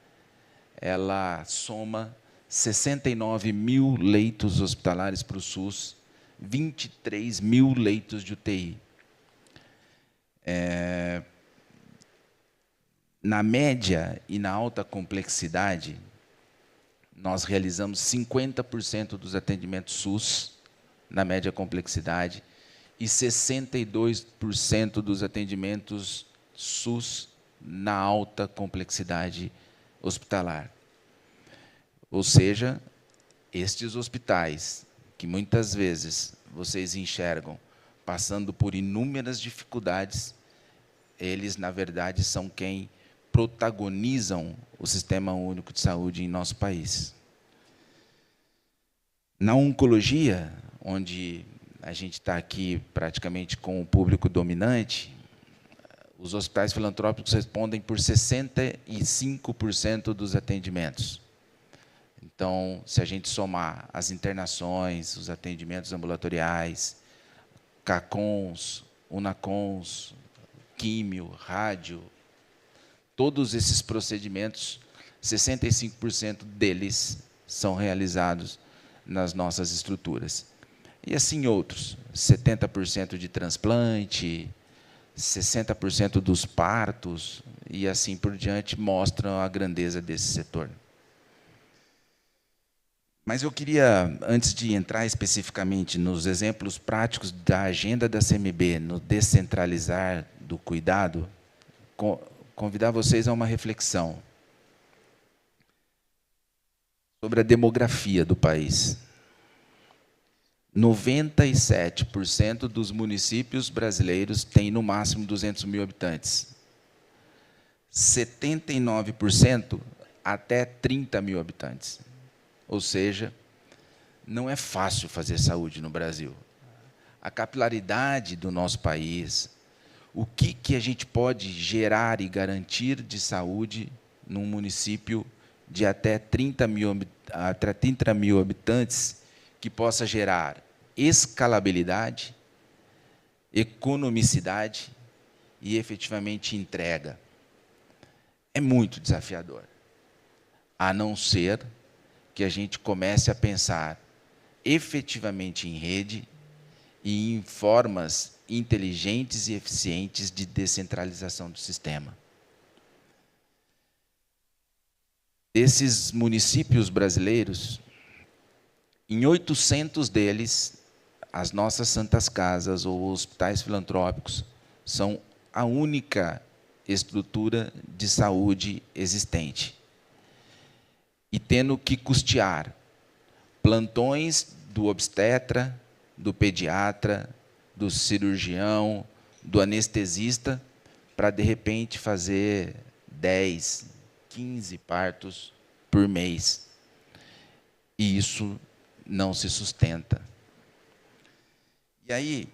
ela soma 69 mil leitos hospitalares para o SUS, 23 mil leitos de UTI. Na média e na alta complexidade, nós realizamos 50% dos atendimentos SUS, na média complexidade, e 62% dos atendimentos SUS na alta complexidade hospitalar. Ou seja, estes hospitais, que muitas vezes vocês enxergam passando por inúmeras dificuldades, eles, na verdade, são quem protagonizam o Sistema Único de Saúde em nosso país. Na oncologia, onde a gente está aqui praticamente com o público dominante, os hospitais filantrópicos respondem por 65% dos atendimentos. Então, se a gente somar as internações, os atendimentos ambulatoriais, CACONs, UNACONs, químio, rádio, todos esses procedimentos, 65% deles são realizados nas nossas estruturas. E assim outros, 70% de transplante, 60% dos partos, e assim por diante, mostram a grandeza desse setor. Mas eu queria, antes de entrar especificamente nos exemplos práticos da agenda da CMB, no descentralizar do cuidado, convidar vocês a uma reflexão sobre a demografia do país. 97% dos municípios brasileiros têm, no máximo, 200 mil habitantes. 79% até 30 mil habitantes. Ou seja, não é fácil fazer saúde no Brasil. A capilaridade do nosso país, o que a gente pode gerar e garantir de saúde num município de até 30 mil habitantes, que possa gerar escalabilidade, economicidade e, efetivamente, entrega. É muito desafiador, a não ser que a gente comece a pensar efetivamente em rede e em formas inteligentes e eficientes de descentralização do sistema. Desses municípios brasileiros, em 800 deles, as nossas santas casas ou hospitais filantrópicos são a única estrutura de saúde existente. E tendo que custear plantões do obstetra, do pediatra, do cirurgião, do anestesista, para, de repente, fazer 10, 15 partos por mês. E isso não se sustenta. E aí,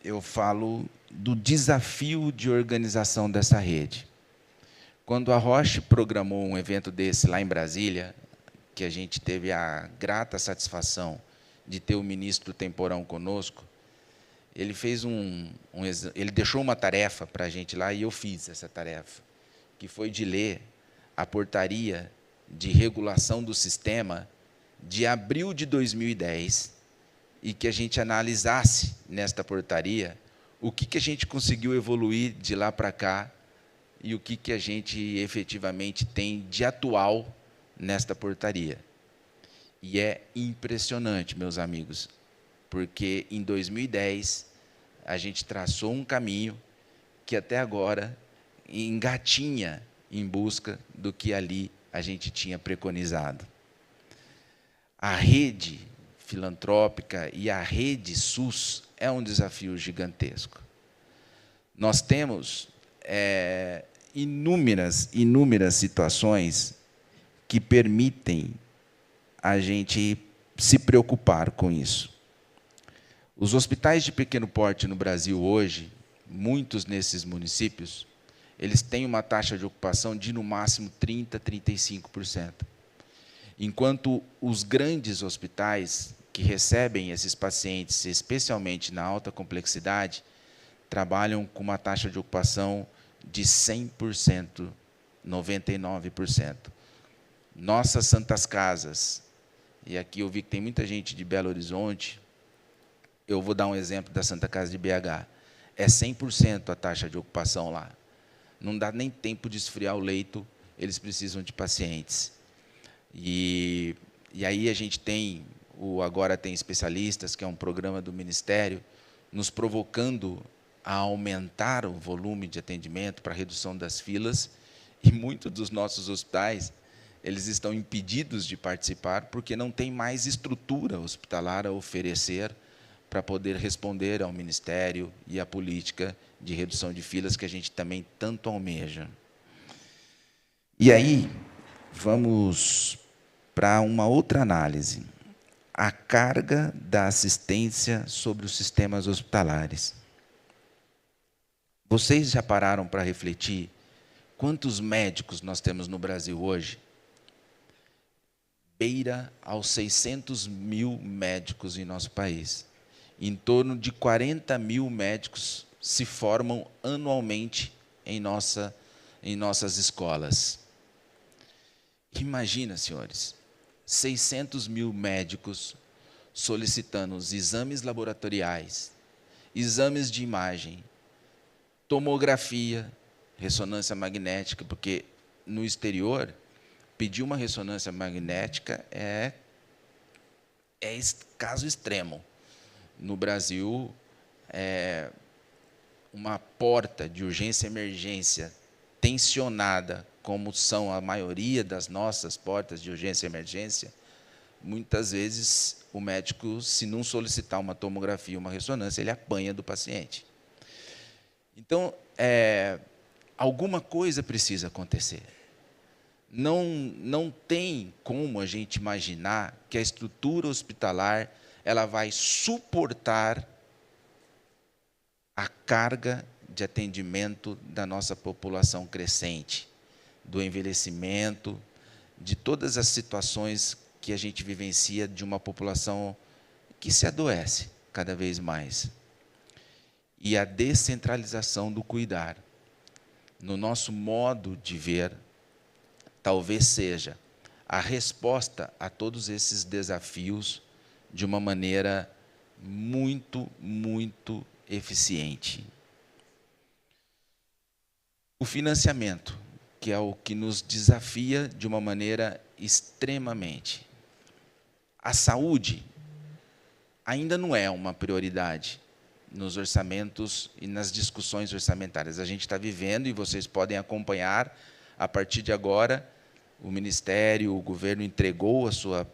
eu falo do desafio de organização dessa rede. Quando a Roche programou um evento desse lá em Brasília, que a gente teve a grata satisfação de ter o ministro Temporão conosco, ele fez ele deixou uma tarefa para a gente lá, e eu fiz essa tarefa, que foi de ler a portaria de regulação do sistema de abril de 2010, e que a gente analisasse nesta portaria o que a gente conseguiu evoluir de lá para cá e o que a gente efetivamente tem de atual nesta portaria. E é impressionante, meus amigos, porque em 2010 a gente traçou um caminho que até agora engatinha em busca do que ali a gente tinha preconizado. A rede filantrópica e a rede SUS é um desafio gigantesco. Nós temos inúmeras situações que permitem a gente se preocupar com isso. Os hospitais de pequeno porte no Brasil hoje, muitos nesses municípios, eles têm uma taxa de ocupação de, no máximo, 30%, 35%. Enquanto os grandes hospitais, que recebem esses pacientes, especialmente na alta complexidade, trabalham com uma taxa de ocupação de 100%, 99%. Nossas santas casas, e aqui eu vi que tem muita gente de Belo Horizonte, eu vou dar um exemplo da Santa Casa de BH, é 100% a taxa de ocupação lá. Não dá nem tempo de esfriar o leito, eles precisam de pacientes. E aí a gente tem, Agora Tem Especialistas, que é um programa do Ministério, nos provocando a aumentar o volume de atendimento para a redução das filas, e muitos dos nossos hospitais, eles estão impedidos de participar porque não tem mais estrutura hospitalar a oferecer para poder responder ao Ministério e à política de redução de filas que a gente também tanto almeja. E aí, vamos para uma outra análise. A carga da assistência sobre os sistemas hospitalares. Vocês já pararam para refletir quantos médicos nós temos no Brasil hoje? Beira aos 600 mil médicos em nosso país. Em torno de 40 mil médicos se formam anualmente em nossas escolas. Imagina, senhores, 600 mil médicos solicitando os exames laboratoriais, exames de imagem, tomografia, ressonância magnética, porque no exterior, pedir uma ressonância magnética é caso extremo. No Brasil, uma porta de urgência e emergência tensionada, como são a maioria das nossas portas de urgência e emergência, muitas vezes o médico, se não solicitar uma tomografia, uma ressonância, ele apanha do paciente. Então, alguma coisa precisa acontecer. Não tem como a gente imaginar que a estrutura hospitalar ela vai suportar a carga de atendimento da nossa população crescente, do envelhecimento, de todas as situações que a gente vivencia de uma população que se adoece cada vez mais. E a descentralização do cuidar, no nosso modo de ver, talvez seja a resposta a todos esses desafios de uma maneira muito, muito eficiente. O financiamento, que é o que nos desafia de uma maneira extremamente. A saúde ainda não é uma prioridade nos orçamentos e nas discussões orçamentárias. A gente está vivendo, e vocês podem acompanhar, a partir de agora, o Ministério, o governo entregou a sua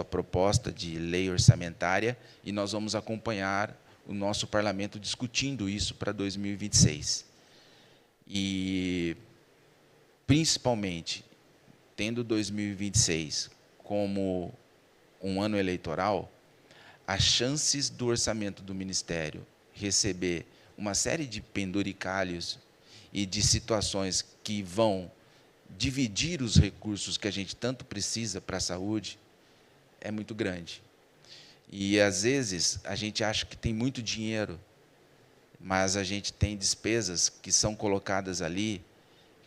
proposta de lei orçamentária, e nós vamos acompanhar o nosso parlamento discutindo isso para 2026. E, principalmente, tendo 2026 como um ano eleitoral, as chances do orçamento do Ministério receber uma série de penduricalhos e de situações que vão dividir os recursos que a gente tanto precisa para a saúde é muito grande. E, às vezes, a gente acha que tem muito dinheiro mas a gente tem despesas que são colocadas ali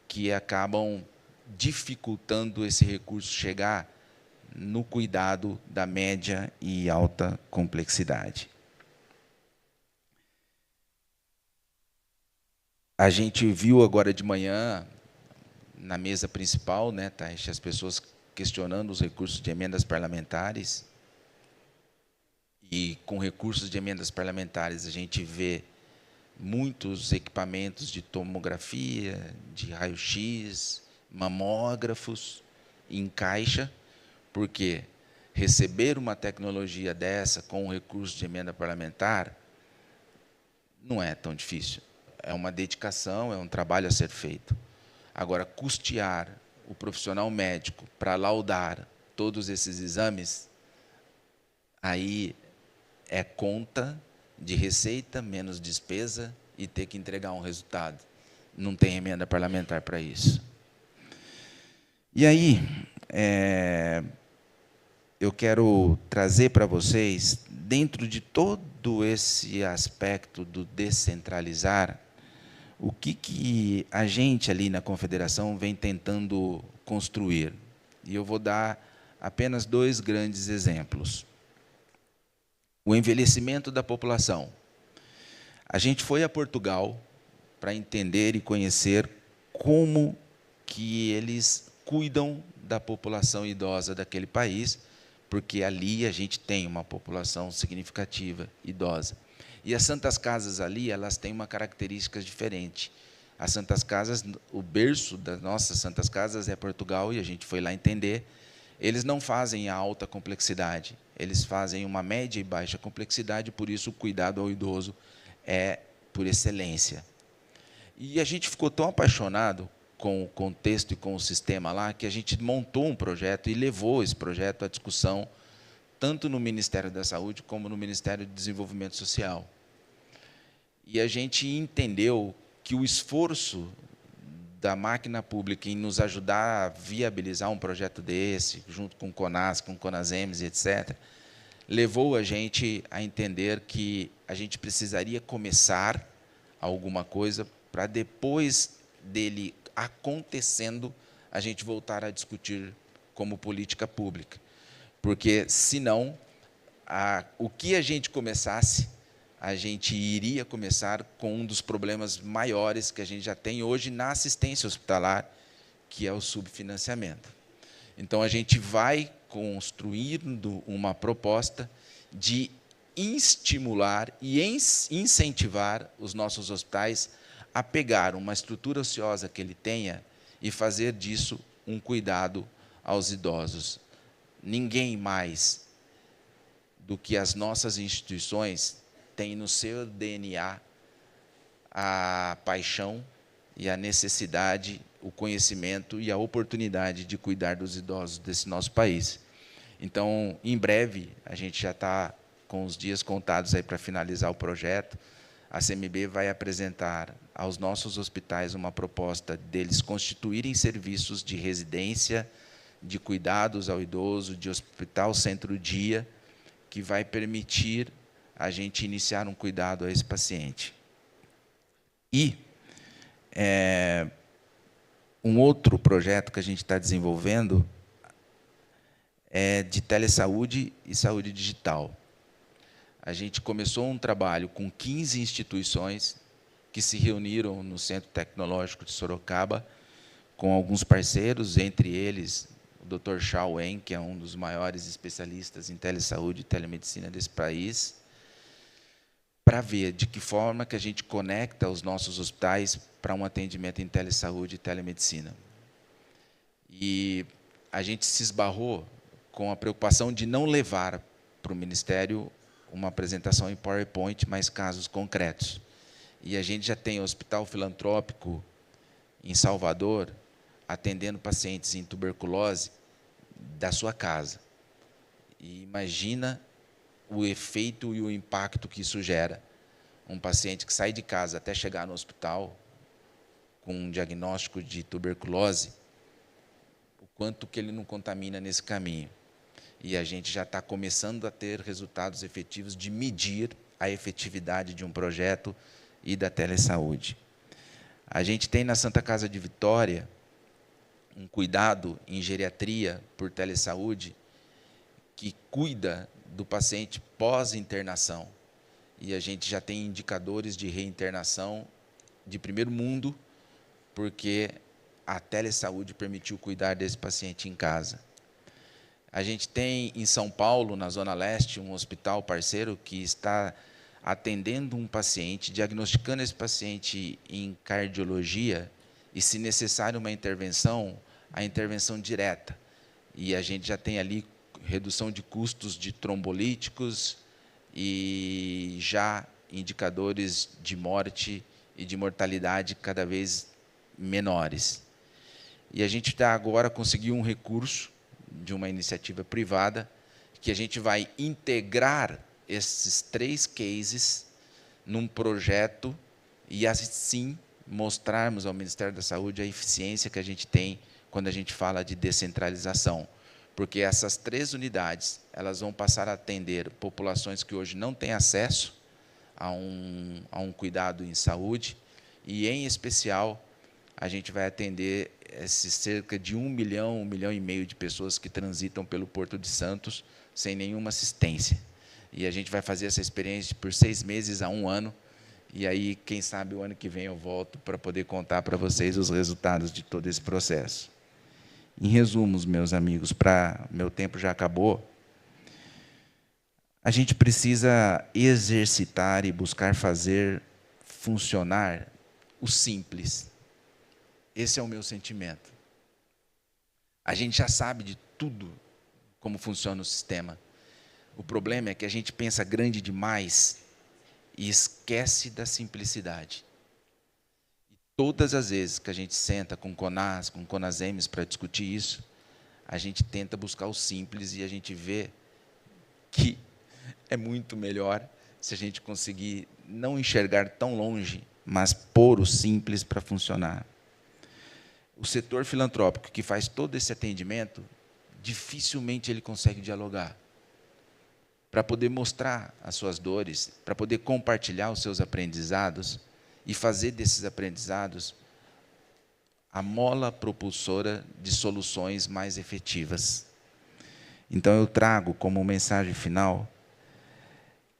que acabam dificultando esse recurso chegar no cuidado da média e alta complexidade. A gente viu agora de manhã, na mesa principal, né, Taish, as pessoas questionando os recursos de emendas parlamentares. E com recursos de emendas parlamentares a gente vê muitos equipamentos de tomografia, de raio-x, mamógrafos em caixa, porque receber uma tecnologia dessa com um recurso de emenda parlamentar não é tão difícil. É uma dedicação, é um trabalho a ser feito. Agora, custear o profissional médico para laudar todos esses exames, aí é conta de receita, menos despesa e ter que entregar um resultado. Não tem emenda parlamentar para isso. E aí, eu quero trazer para vocês, dentro de todo esse aspecto do descentralizar, o que a gente ali na Confederação vem tentando construir. E eu vou dar apenas 2 grandes exemplos. O envelhecimento da população. A gente foi a Portugal para entender e conhecer como que eles cuidam da população idosa daquele país, porque ali a gente tem uma população significativa idosa. E as Santas Casas ali, elas têm uma característica diferente. As Santas Casas, o berço das nossas Santas Casas é Portugal, e a gente foi lá entender. Eles não fazem a alta complexidade, eles fazem uma média e baixa complexidade, por isso o cuidado ao idoso é por excelência. E a gente ficou tão apaixonado com o contexto e com o sistema lá, que a gente montou um projeto e levou esse projeto à discussão, tanto no Ministério da Saúde como no Ministério do Desenvolvimento Social. E a gente entendeu que o esforço da máquina pública em nos ajudar a viabilizar um projeto desse, junto com o CONAS, com o CONASEMES, etc., levou a gente a entender que a gente precisaria começar alguma coisa para, depois dele acontecendo, a gente voltar a discutir como política pública. Porque, senão, o que a gente começasse, a gente iria começar com um dos problemas maiores que a gente já tem hoje na assistência hospitalar, que é o subfinanciamento. Então, a gente vai construindo uma proposta de estimular e incentivar os nossos hospitais a pegar uma estrutura ociosa que ele tenha e fazer disso um cuidado aos idosos. Ninguém mais do que as nossas instituições tem no seu DNA a paixão e a necessidade, o conhecimento e a oportunidade de cuidar dos idosos desse nosso país. Então, em breve, a gente já está com os dias contados aí para finalizar o projeto. A CMB vai apresentar aos nossos hospitais uma proposta deles constituírem serviços de residência, de cuidados ao idoso, de hospital centro-dia, que vai permitir a gente iniciar um cuidado a esse paciente. E um outro projeto que a gente está desenvolvendo é de telesaúde e saúde digital. A gente começou um trabalho com 15 instituições que se reuniram no Centro Tecnológico de Sorocaba, com alguns parceiros, entre eles o Dr. Xiao Wen, que é um dos maiores especialistas em telesaúde e telemedicina desse país, para ver de que forma que a gente conecta os nossos hospitais para um atendimento em telesaúde e telemedicina. E a gente se esbarrou com a preocupação de não levar para o Ministério uma apresentação em PowerPoint, mas casos concretos. E a gente já tem o Hospital Filantrópico em Salvador, atendendo pacientes em tuberculose da sua casa. E imagina o efeito e o impacto que isso gera. Um paciente que sai de casa até chegar no hospital com um diagnóstico de tuberculose, o quanto que ele não contamina nesse caminho. E a gente já está começando a ter resultados efetivos de medir a efetividade de um projeto e da telesaúde. A gente tem na Santa Casa de Vitória um cuidado em geriatria por telesaúde que cuida do paciente pós-internação. E a gente já tem indicadores de reinternação de primeiro mundo, porque a telesaúde permitiu cuidar desse paciente em casa. A gente tem em São Paulo, na Zona Leste, um hospital parceiro que está atendendo um paciente, diagnosticando esse paciente em cardiologia e, se necessário uma intervenção, a intervenção direta. E a gente já tem ali redução de custos de trombolíticos e já indicadores de morte e de mortalidade cada vez menores. E a gente está agora conseguiu um recurso de uma iniciativa privada que a gente vai integrar esses 3 cases num projeto e, assim, mostrarmos ao Ministério da Saúde a eficiência que a gente tem quando a gente fala de descentralização. Porque essas 3 unidades elas vão passar a atender populações que hoje não têm acesso a um cuidado em saúde e, em especial, a gente vai atender esses cerca de 1 milhão, 1,5 milhão de pessoas que transitam pelo Porto de Santos sem nenhuma assistência. E a gente vai fazer essa experiência por 6 meses a 1 ano, e aí, quem sabe, o ano que vem eu volto para poder contar para vocês os resultados de todo esse processo. Em resumo, meus amigos, meu tempo já acabou, a gente precisa exercitar e buscar fazer funcionar o simples. Esse é o meu sentimento. A gente já sabe de tudo como funciona o sistema. O problema é que a gente pensa grande demais e esquece da simplicidade. E todas as vezes que a gente senta com CONAS, com CONASEMES para discutir isso, a gente tenta buscar o simples e a gente vê que é muito melhor se a gente conseguir não enxergar tão longe, mas pôr o simples para funcionar. O setor filantrópico que faz todo esse atendimento, dificilmente ele consegue dialogar. Para poder mostrar as suas dores, para poder compartilhar os seus aprendizados e fazer desses aprendizados a mola propulsora de soluções mais efetivas. Então, eu trago como mensagem final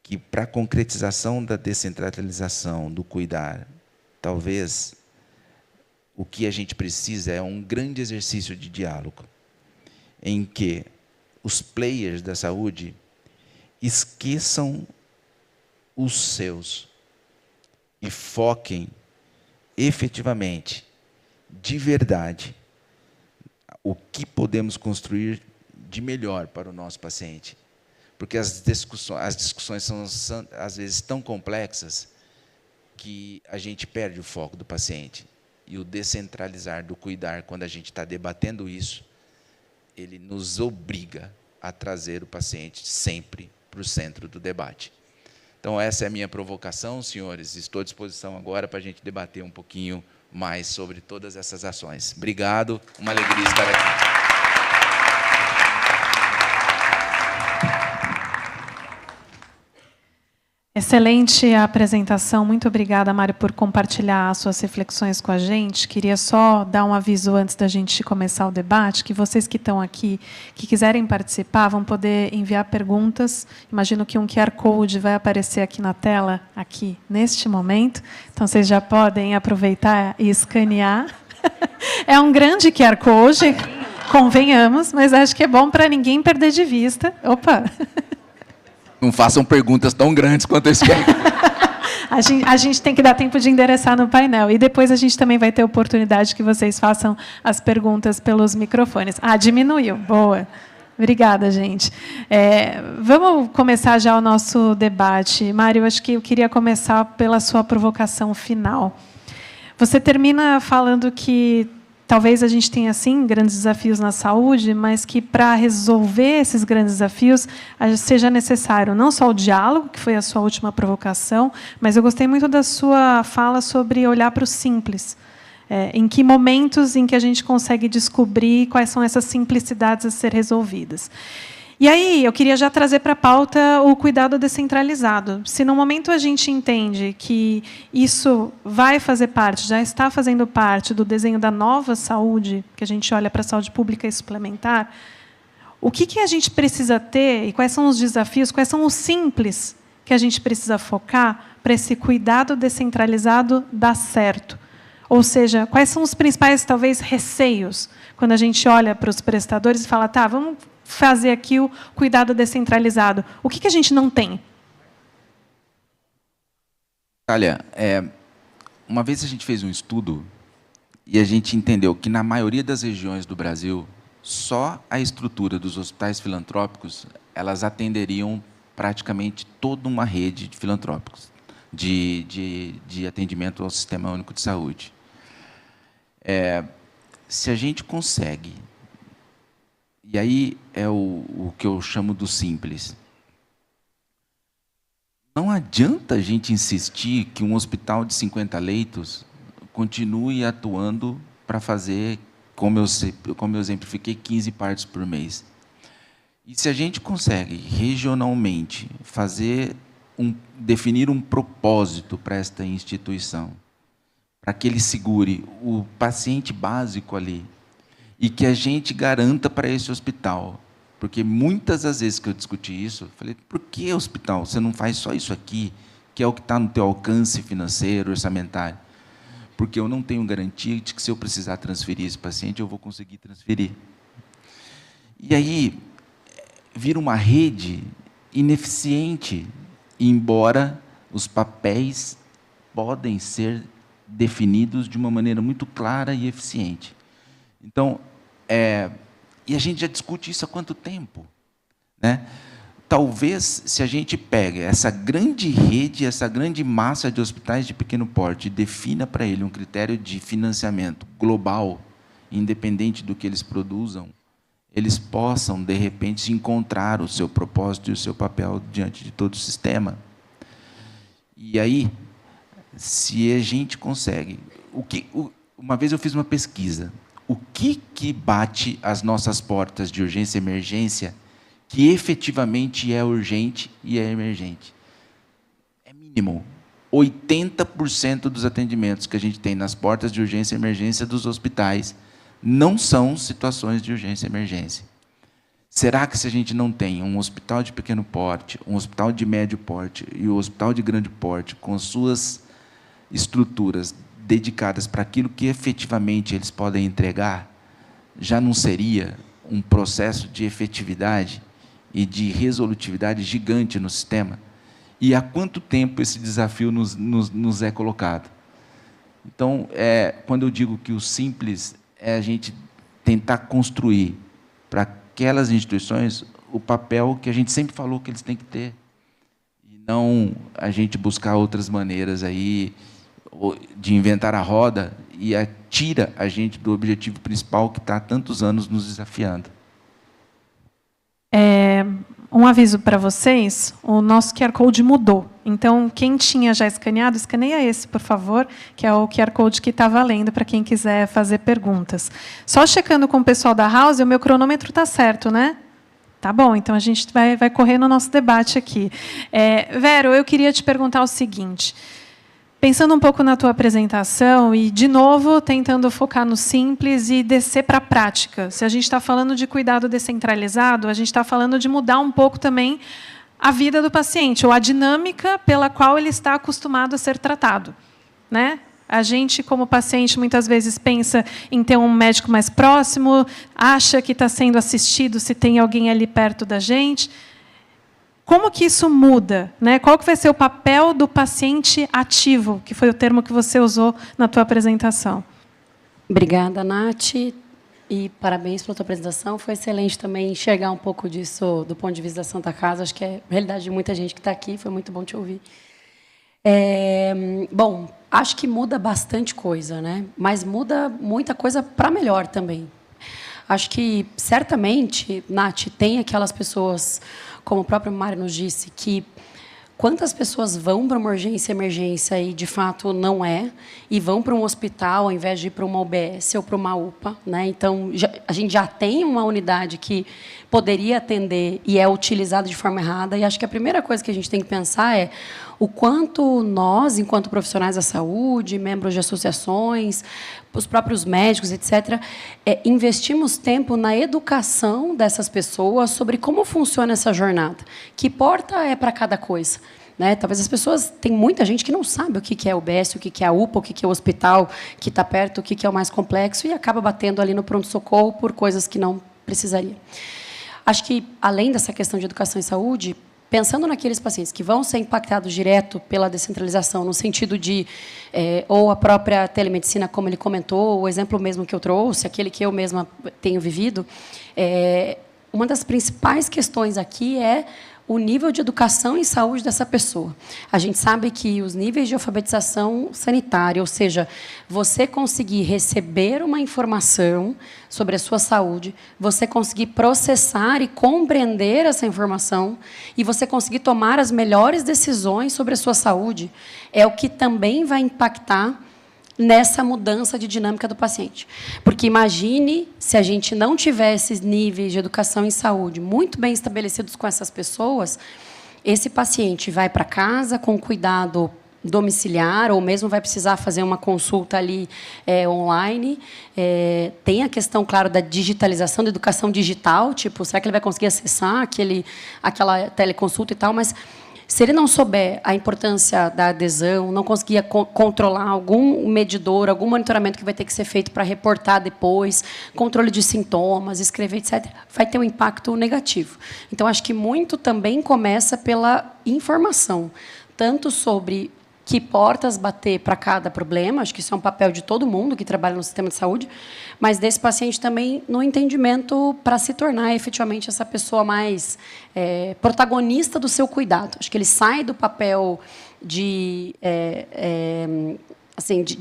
que, para a concretização da descentralização, do cuidar, talvez o que a gente precisa é um grande exercício de diálogo, em que os players da saúde esqueçam os seus e foquem efetivamente, de verdade, o que podemos construir de melhor para o nosso paciente. Porque as discussões são, às vezes, tão complexas que a gente perde o foco do paciente. E o descentralizar do cuidar, quando a gente está debatendo isso, ele nos obriga a trazer o paciente sempre para o centro do debate. Então, essa é a minha provocação, senhores. Estou à disposição agora para a gente debater um pouquinho mais sobre todas essas ações. Obrigado, uma alegria estar aqui. Excelente a apresentação. Muito obrigada, Mário, por compartilhar as suas reflexões com a gente. Queria só dar um aviso antes da gente começar o debate, que vocês que estão aqui, que quiserem participar, vão poder enviar perguntas. Imagino que um QR Code vai aparecer aqui na tela, aqui, neste momento. Então, vocês já podem aproveitar e escanear. É um grande QR Code, convenhamos, mas acho que é bom para ninguém perder de vista. Opa! Não façam perguntas tão grandes quanto esse QR Code. A gente tem que dar tempo de endereçar no painel. E depois a gente também vai ter oportunidade que vocês façam as perguntas pelos microfones. Ah, diminuiu. Boa. Obrigada, gente. Vamos começar já o nosso debate. Mário, acho que eu queria começar pela sua provocação final. Você termina falando que talvez a gente tenha, sim, grandes desafios na saúde, mas que, para resolver esses grandes desafios, seja necessário não só o diálogo, que foi a sua última provocação, mas eu gostei muito da sua fala sobre olhar para o simples. Em que momentos em que a gente consegue descobrir quais são essas simplicidades a ser resolvidas. E aí, eu queria já trazer para a pauta o cuidado descentralizado. Se no momento a gente entende que isso vai fazer parte, já está fazendo parte do desenho da nova saúde, que a gente olha para a saúde pública e suplementar, o que a gente precisa ter e quais são os desafios, quais são os simples que a gente precisa focar para esse cuidado descentralizado dar certo? Ou seja, quais são os principais, talvez, receios, quando a gente olha para os prestadores e fala, tá, vamos fazer aqui o cuidado descentralizado. O que a gente não tem? Olha, uma vez a gente fez um estudo e a gente entendeu que, na maioria das regiões do Brasil, só a estrutura dos hospitais filantrópicos, elas atenderiam praticamente toda uma rede de filantrópicos, de atendimento ao Sistema Único de Saúde. Se a gente consegue, e aí é o que eu chamo do simples, não adianta a gente insistir que um hospital de 50 leitos continue atuando para fazer, como eu exemplifiquei, 15 partos por mês. E se a gente consegue, regionalmente, definir um propósito para esta instituição, para que ele segure o paciente básico ali, e que a gente garanta para esse hospital, porque muitas das vezes que eu discuti isso, eu falei, por que hospital? Você não faz só isso aqui, que é o que está no teu alcance financeiro, orçamentário? Porque eu não tenho garantia de que, se eu precisar transferir esse paciente, eu vou conseguir transferir. E aí, vira uma rede ineficiente, embora os papéis podem ser definidos de uma maneira muito clara e eficiente. Então, e a gente já discute isso há quanto tempo, né? Talvez, se a gente pega essa grande rede, essa grande massa de hospitais de pequeno porte, e defina para ele um critério de financiamento global, independente do que eles produzam, eles possam, de repente, encontrar o seu propósito e o seu papel diante de todo o sistema. E aí, se a gente consegue... Uma vez eu fiz uma pesquisa. O que bate às nossas portas de urgência e emergência que efetivamente é urgente e é emergente? É mínimo. 80% dos atendimentos que a gente tem nas portas de urgência e emergência dos hospitais não são situações de urgência e emergência. Será que, se a gente não tem um hospital de pequeno porte, um hospital de médio porte e um hospital de grande porte, com suas estruturas dedicadas para aquilo que efetivamente eles podem entregar, já não seria um processo de efetividade e de resolutividade gigante no sistema? E há quanto tempo esse desafio nos é colocado? Então, quando eu digo que o simples é a gente tentar construir para aquelas instituições o papel que a gente sempre falou que eles têm que ter, e não a gente buscar outras maneiras aí de inventar a roda e tira a gente do objetivo principal que está há tantos anos nos desafiando. Um aviso para vocês, o nosso QR Code mudou. Então, quem tinha já escaneado, escaneia esse, por favor, que é o QR Code que está valendo para quem quiser fazer perguntas. Só checando com o pessoal da House, o meu cronômetro está certo, né? Tá bom, então a gente vai correr no nosso debate aqui. Vero, eu queria te perguntar o seguinte... Pensando um pouco na tua apresentação e, de novo, tentando focar no simples e descer para a prática. Se a gente está falando de cuidado descentralizado, a gente está falando de mudar um pouco também a vida do paciente, ou a dinâmica pela qual ele está acostumado a ser tratado, né? A gente, como paciente, muitas vezes pensa em ter um médico mais próximo, acha que está sendo assistido se tem alguém ali perto da gente. Como que isso muda, né? Qual que vai ser o papel do paciente ativo, que foi o termo que você usou na tua apresentação? Obrigada, Nath, e parabéns pela tua apresentação. Foi excelente também enxergar um pouco disso do ponto de vista da Santa Casa. Acho que é a realidade de muita gente que está aqui. Foi muito bom te ouvir. Bom, acho que muda bastante coisa, né? Mas muda muita coisa para melhor também. Acho que, certamente, Nath, tem aquelas pessoas, como o próprio Mário nos disse, que Quantas pessoas vão para uma emergência e, de fato, não é, e vão para um hospital ao invés de ir para uma UBS ou para uma UPA, né? Então, a gente já tem uma unidade que poderia atender e é utilizada de forma errada, e acho que a primeira coisa que a gente tem que pensar é o quanto nós, enquanto profissionais da saúde, membros de associações, os próprios médicos, etc., investimos tempo na educação dessas pessoas sobre como funciona essa jornada. Que porta é para cada coisa? Né? Talvez as pessoas... Tem muita gente que não sabe o que é o UBS, o que é a UPA, o que é o hospital que está perto, o que é o mais complexo, e acaba batendo ali no pronto-socorro por coisas que não precisaria. Acho que, além dessa questão de educação e saúde, pensando naqueles pacientes que vão ser impactados direto pela descentralização, no sentido de, ou a própria telemedicina, como ele comentou, o exemplo mesmo que eu trouxe, aquele que eu mesma tenho vivido, uma das principais questões aqui é o nível de educação em saúde dessa pessoa. A gente sabe que os níveis de alfabetização sanitária, ou seja, você conseguir receber uma informação sobre a sua saúde, você conseguir processar e compreender essa informação e você conseguir tomar as melhores decisões sobre a sua saúde, é o que também vai impactar nessa mudança de dinâmica do paciente. Porque imagine se a gente não tiver esses níveis de educação em saúde muito bem estabelecidos com essas pessoas, esse paciente vai para casa com cuidado domiciliar, ou mesmo vai precisar fazer uma consulta ali online. Tem a questão, claro, da digitalização, da educação digital, tipo, será que ele vai conseguir acessar aquela teleconsulta e tal, mas se ele não souber a importância da adesão, não conseguir controlar algum medidor, algum monitoramento que vai ter que ser feito para reportar depois, controle de sintomas, escrever, etc., vai ter um impacto negativo. Então, acho que muito também começa pela informação, tanto sobre que portas bater para cada problema, acho que isso é um papel de todo mundo que trabalha no sistema de saúde, mas desse paciente também no entendimento para se tornar efetivamente essa pessoa mais protagonista do seu cuidado. Acho que ele sai do papel de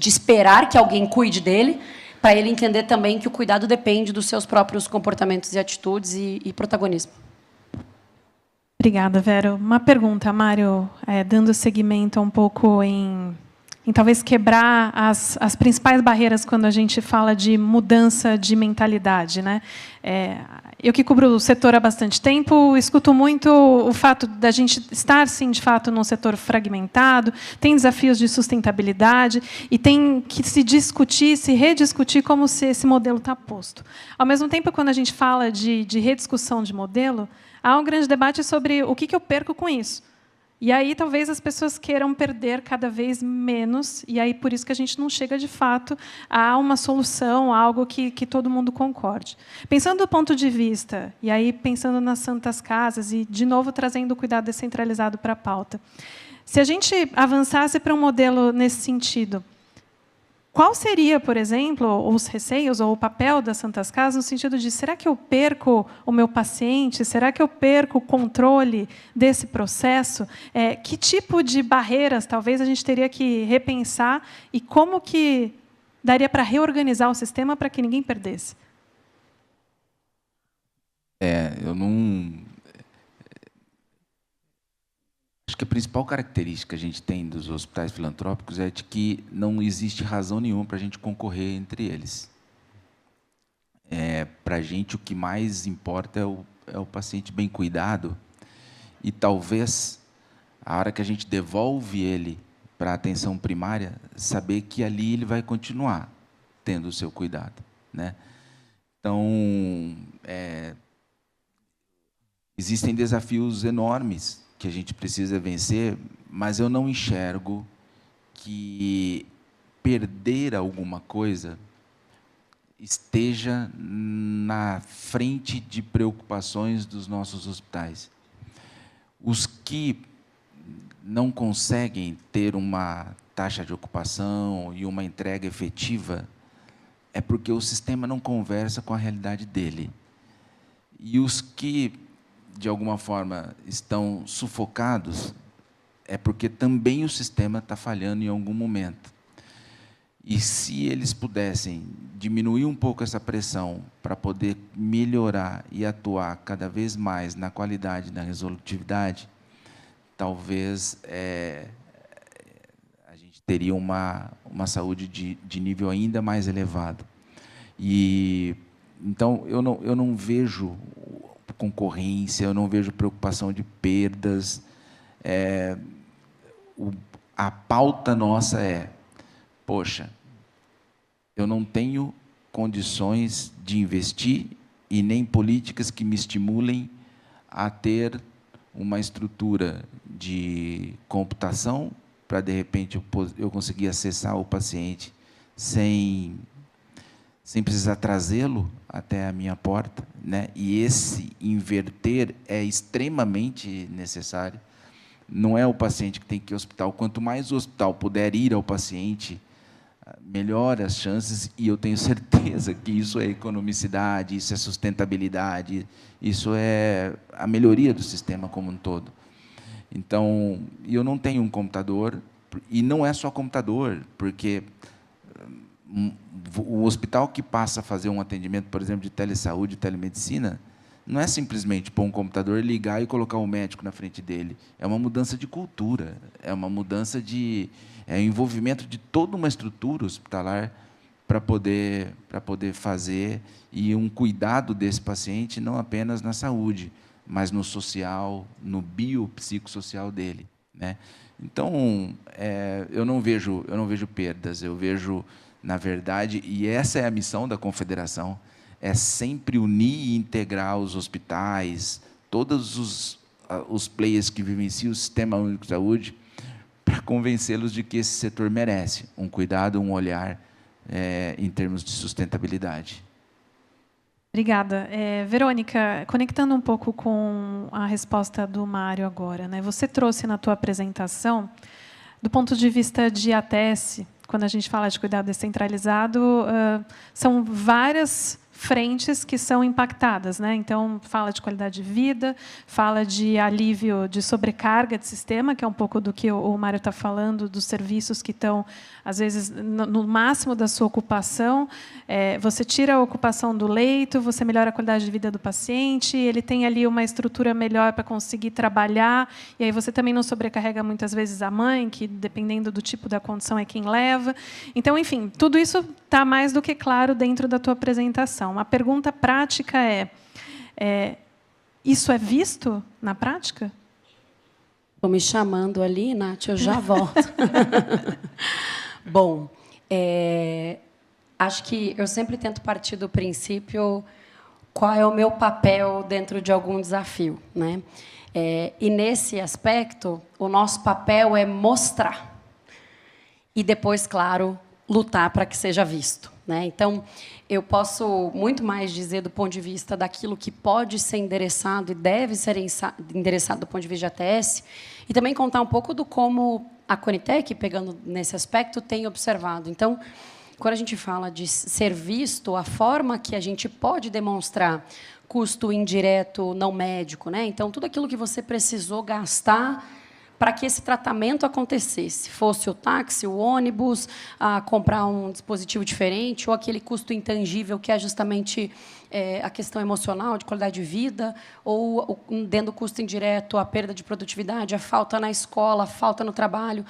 esperar que alguém cuide dele, para ele entender também que o cuidado depende dos seus próprios comportamentos e atitudes e protagonismo. Obrigada, Vero. Uma pergunta, Mário, dando seguimento um pouco em talvez quebrar as principais barreiras quando a gente fala de mudança de mentalidade, né? Eu que cubro o setor há bastante tempo, escuto muito o fato da gente estar, sim, de fato, num setor fragmentado, tem desafios de sustentabilidade e tem que se discutir, se rediscutir como se esse modelo está posto. Ao mesmo tempo, quando a gente fala de rediscussão de modelo, há um grande debate sobre o que eu perco com isso. E aí, talvez, as pessoas queiram perder cada vez menos, e aí, por isso que a gente não chega, de fato, a uma solução, a algo que todo mundo concorde. Pensando do ponto de vista, e aí pensando nas santas casas, e, de novo, trazendo o cuidado descentralizado para a pauta, se a gente avançasse para um modelo nesse sentido, qual seria, por exemplo, os receios ou o papel das Santas Casas no sentido de, será que eu perco o meu paciente? Será que eu perco o controle desse processo? Que tipo de barreiras, talvez, a gente teria que repensar e como que daria para reorganizar o sistema para que ninguém perdesse? Eu não... Acho que a principal característica que a gente tem dos hospitais filantrópicos é de que não existe razão nenhuma para a gente concorrer entre eles. Para a gente, o que mais importa é o paciente bem cuidado e, talvez, a hora que a gente devolve ele para a atenção primária, saber que ali ele vai continuar tendo o seu cuidado, né? Então, existem desafios enormes que a gente precisa vencer, mas eu não enxergo que perder alguma coisa esteja na frente de preocupações dos nossos hospitais. Os que não conseguem ter uma taxa de ocupação e uma entrega efetiva é porque o sistema não conversa com a realidade dele. E os que, de alguma forma, estão sufocados, é porque também o sistema está falhando em algum momento. E se eles pudessem diminuir um pouco essa pressão para poder melhorar e atuar cada vez mais na qualidade, na resolutividade, talvez a gente teria uma saúde de nível ainda mais elevado. Então, eu não vejo concorrência, eu não vejo preocupação de perdas. A pauta nossa poxa, eu não tenho condições de investir e nem políticas que me estimulem a ter uma estrutura de computação para, de repente, eu conseguir acessar o paciente sem precisar trazê-lo até a minha porta, né? E esse inverter é extremamente necessário. Não é o paciente que tem que ir ao hospital. Quanto mais o hospital puder ir ao paciente, melhor as chances, e eu tenho certeza que isso é economicidade, isso é sustentabilidade, isso é a melhoria do sistema como um todo. Então, eu não tenho um computador, e não é só computador, porque o hospital que passa a fazer um atendimento, por exemplo, de telesaúde, telemedicina, não é simplesmente pôr um computador, ligar e colocar o médico na frente dele. É uma mudança de cultura, é uma mudança de envolvimento de toda uma estrutura hospitalar para poder fazer, e um cuidado desse paciente não apenas na saúde, mas no social, no biopsicossocial dele, né? Então, eu não vejo perdas, eu vejo, na verdade, e essa é a missão da Confederação, é sempre unir e integrar os hospitais, todos os players que vivenciam o Sistema Único de Saúde, para convencê-los de que esse setor merece um cuidado, um olhar em termos de sustentabilidade. Obrigada. Verônica, conectando um pouco com a resposta do Mário agora, né? Você trouxe na tua apresentação, do ponto de vista de ATS, quando a gente fala de cuidado descentralizado, são várias frentes que são impactadas, né? Então, fala de qualidade de vida, fala de alívio de sobrecarga de sistema, que é um pouco do que o Mário está falando, dos serviços que estão, às vezes, no máximo da sua ocupação. Você tira a ocupação do leito, você melhora a qualidade de vida do paciente, ele tem ali uma estrutura melhor para conseguir trabalhar, e aí você também não sobrecarrega, muitas vezes, a mãe, que, dependendo do tipo da condição, é quem leva. Então, enfim, tudo isso está mais do que claro dentro da tua apresentação. Uma pergunta prática isso é visto na prática? Estou me chamando ali, Nath, eu já volto. Bom, acho que eu sempre tento partir do princípio qual é o meu papel dentro de algum desafio, né? E, nesse aspecto, o nosso papel é mostrar. E, depois, claro, lutar para que seja visto, né? Então, eu posso muito mais dizer do ponto de vista daquilo que pode ser endereçado e deve ser endereçado do ponto de vista de ATS, e também contar um pouco do como a Conitec, pegando nesse aspecto, tem observado. Então, quando a gente fala de ser visto, a forma que a gente pode demonstrar custo indireto não médico, né? Então, tudo aquilo que você precisou gastar para que esse tratamento acontecesse, fosse o táxi, o ônibus, comprar um dispositivo diferente, ou aquele custo intangível que é justamente a questão emocional, de qualidade de vida, ou, dentro do custo indireto, a perda de produtividade, a falta na escola, a falta no trabalho.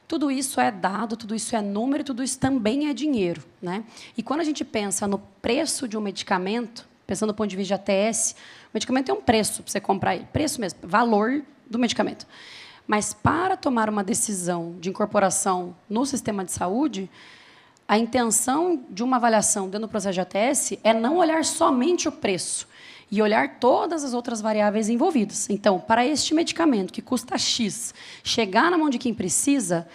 Tudo isso é dado, tudo isso é número, tudo isso também é dinheiro, né? E, quando a gente pensa no preço de um medicamento, pensando do ponto de vista de ATS, o medicamento tem um preço para você comprar ele, preço mesmo, valor do medicamento. Mas, para tomar uma decisão de incorporação no sistema de saúde, a intenção de uma avaliação dentro do processo de ATS é não olhar somente o preço, e olhar todas as outras variáveis envolvidas. Então, para este medicamento, que custa X, chegar na mão de quem precisa,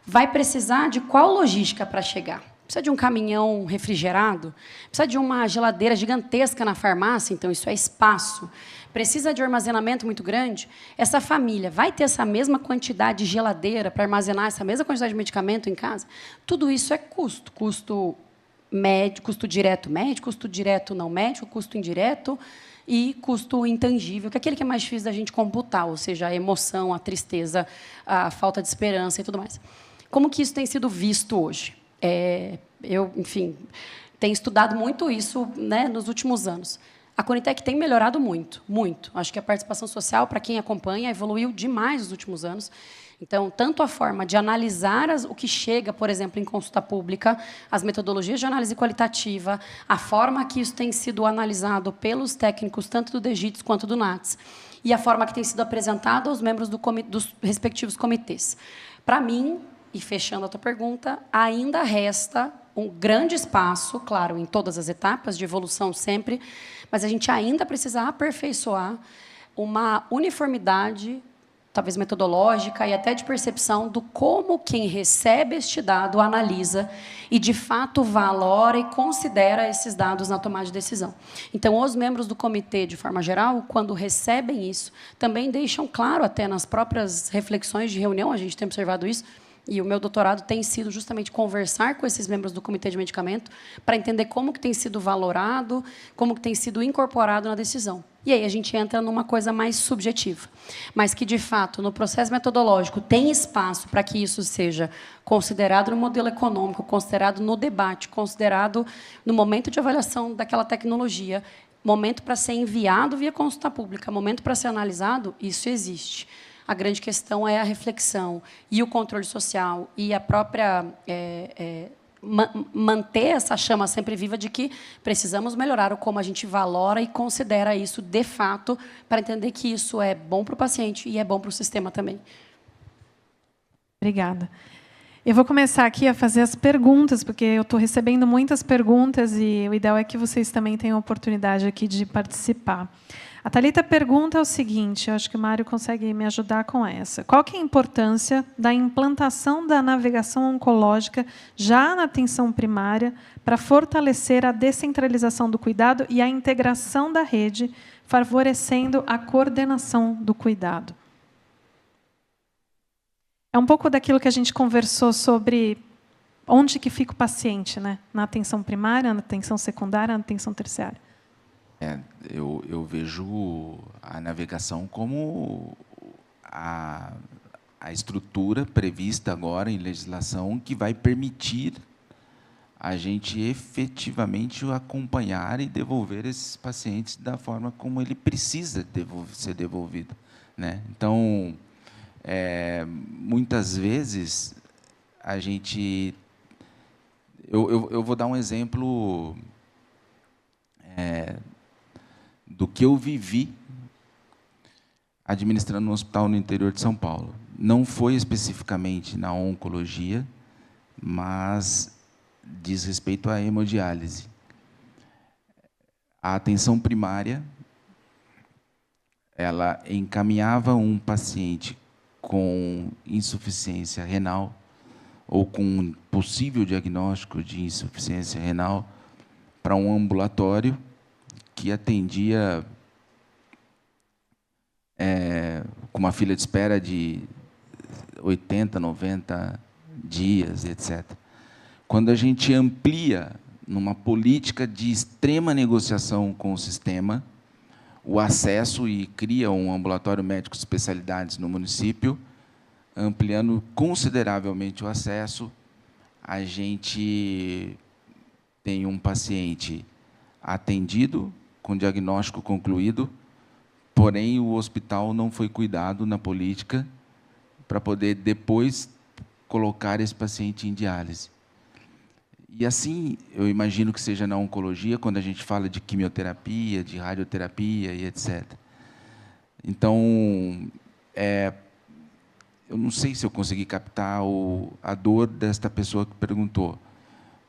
vai precisar de qual logística para chegar? Precisa de um caminhão refrigerado? Precisa de uma geladeira gigantesca na farmácia? Então, isso é espaço. Precisa de um armazenamento muito grande? Essa família vai ter essa mesma quantidade de geladeira para armazenar essa mesma quantidade de medicamento em casa? Tudo isso é custo. Custo médio, custo direto médio, custo direto não médico, custo indireto e custo intangível, que é aquele que é mais difícil da gente computar, ou seja, a emoção, a tristeza, a falta de esperança e tudo mais. Como que isso tem sido visto hoje? Eu, enfim, tenho estudado muito isso, né, nos últimos anos. A Conitec tem melhorado muito, muito. Acho que a participação social, para quem acompanha, evoluiu demais nos últimos anos. Então, tanto a forma de analisar o que chega, por exemplo, em consulta pública, as metodologias de análise qualitativa, a forma que isso tem sido analisado pelos técnicos, tanto do DGITS quanto do NATS, e a forma que tem sido apresentado aos membros dos respectivos comitês. Para mim, e fechando a tua pergunta, ainda resta um grande espaço, claro, em todas as etapas de evolução sempre, mas a gente ainda precisa aperfeiçoar uma uniformidade, talvez metodológica e até de percepção do como quem recebe este dado analisa e, de fato, valora e considera esses dados na tomada de decisão. Então, os membros do comitê, de forma geral, quando recebem isso, também deixam claro, até nas próprias reflexões de reunião, a gente tem observado isso, e o meu doutorado tem sido justamente conversar com esses membros do Comitê de Medicamento para entender como que tem sido valorado, como que tem sido incorporado na decisão. E aí a gente entra numa coisa mais subjetiva, mas que, de fato, no processo metodológico tem espaço para que isso seja considerado no modelo econômico, considerado no debate, considerado no momento de avaliação daquela tecnologia, momento para ser enviado via consulta pública, momento para ser analisado, isso existe. A grande questão é a reflexão e o controle social e a própria manter essa chama sempre viva de que precisamos melhorar o como a gente valora e considera isso de fato para entender que isso é bom para o paciente e é bom para o sistema também. Obrigada. Eu vou começar aqui a fazer as perguntas, porque eu estou recebendo muitas perguntas e o ideal é que vocês também tenham a oportunidade aqui de participar. A Thalita pergunta o seguinte, eu acho que o Mário consegue me ajudar com essa. Qual que é a importância da implantação da navegação oncológica já na atenção primária para fortalecer a descentralização do cuidado e a integração da rede, favorecendo a coordenação do cuidado? É um pouco daquilo que a gente conversou sobre onde que fica o paciente, né? Na atenção primária, na atenção secundária, na atenção terciária. Eu vejo a navegação como a estrutura prevista agora em legislação que vai permitir a gente efetivamente acompanhar e devolver esses pacientes da forma como ele precisa ser devolvido, né? Então, muitas vezes, a gente... Eu vou dar um exemplo do que eu vivi administrando um hospital no interior de São Paulo. Não foi especificamente na oncologia, mas diz respeito à hemodiálise. A atenção primária, ela encaminhava um paciente com insuficiência renal ou com um possível diagnóstico de insuficiência renal para um ambulatório que atendia com uma fila de espera de 80, 90 dias, etc. Quando a gente amplia numa política de extrema negociação com o sistema, o acesso e cria um ambulatório médico de especialidades no município, ampliando consideravelmente o acesso, a gente tem um paciente atendido, com diagnóstico concluído, porém o hospital não foi cuidado na política para poder depois colocar esse paciente em diálise. E assim, eu imagino que seja na oncologia, quando a gente fala de quimioterapia, de radioterapia e etc. Então, eu não sei se eu consegui captar a dor desta pessoa que perguntou,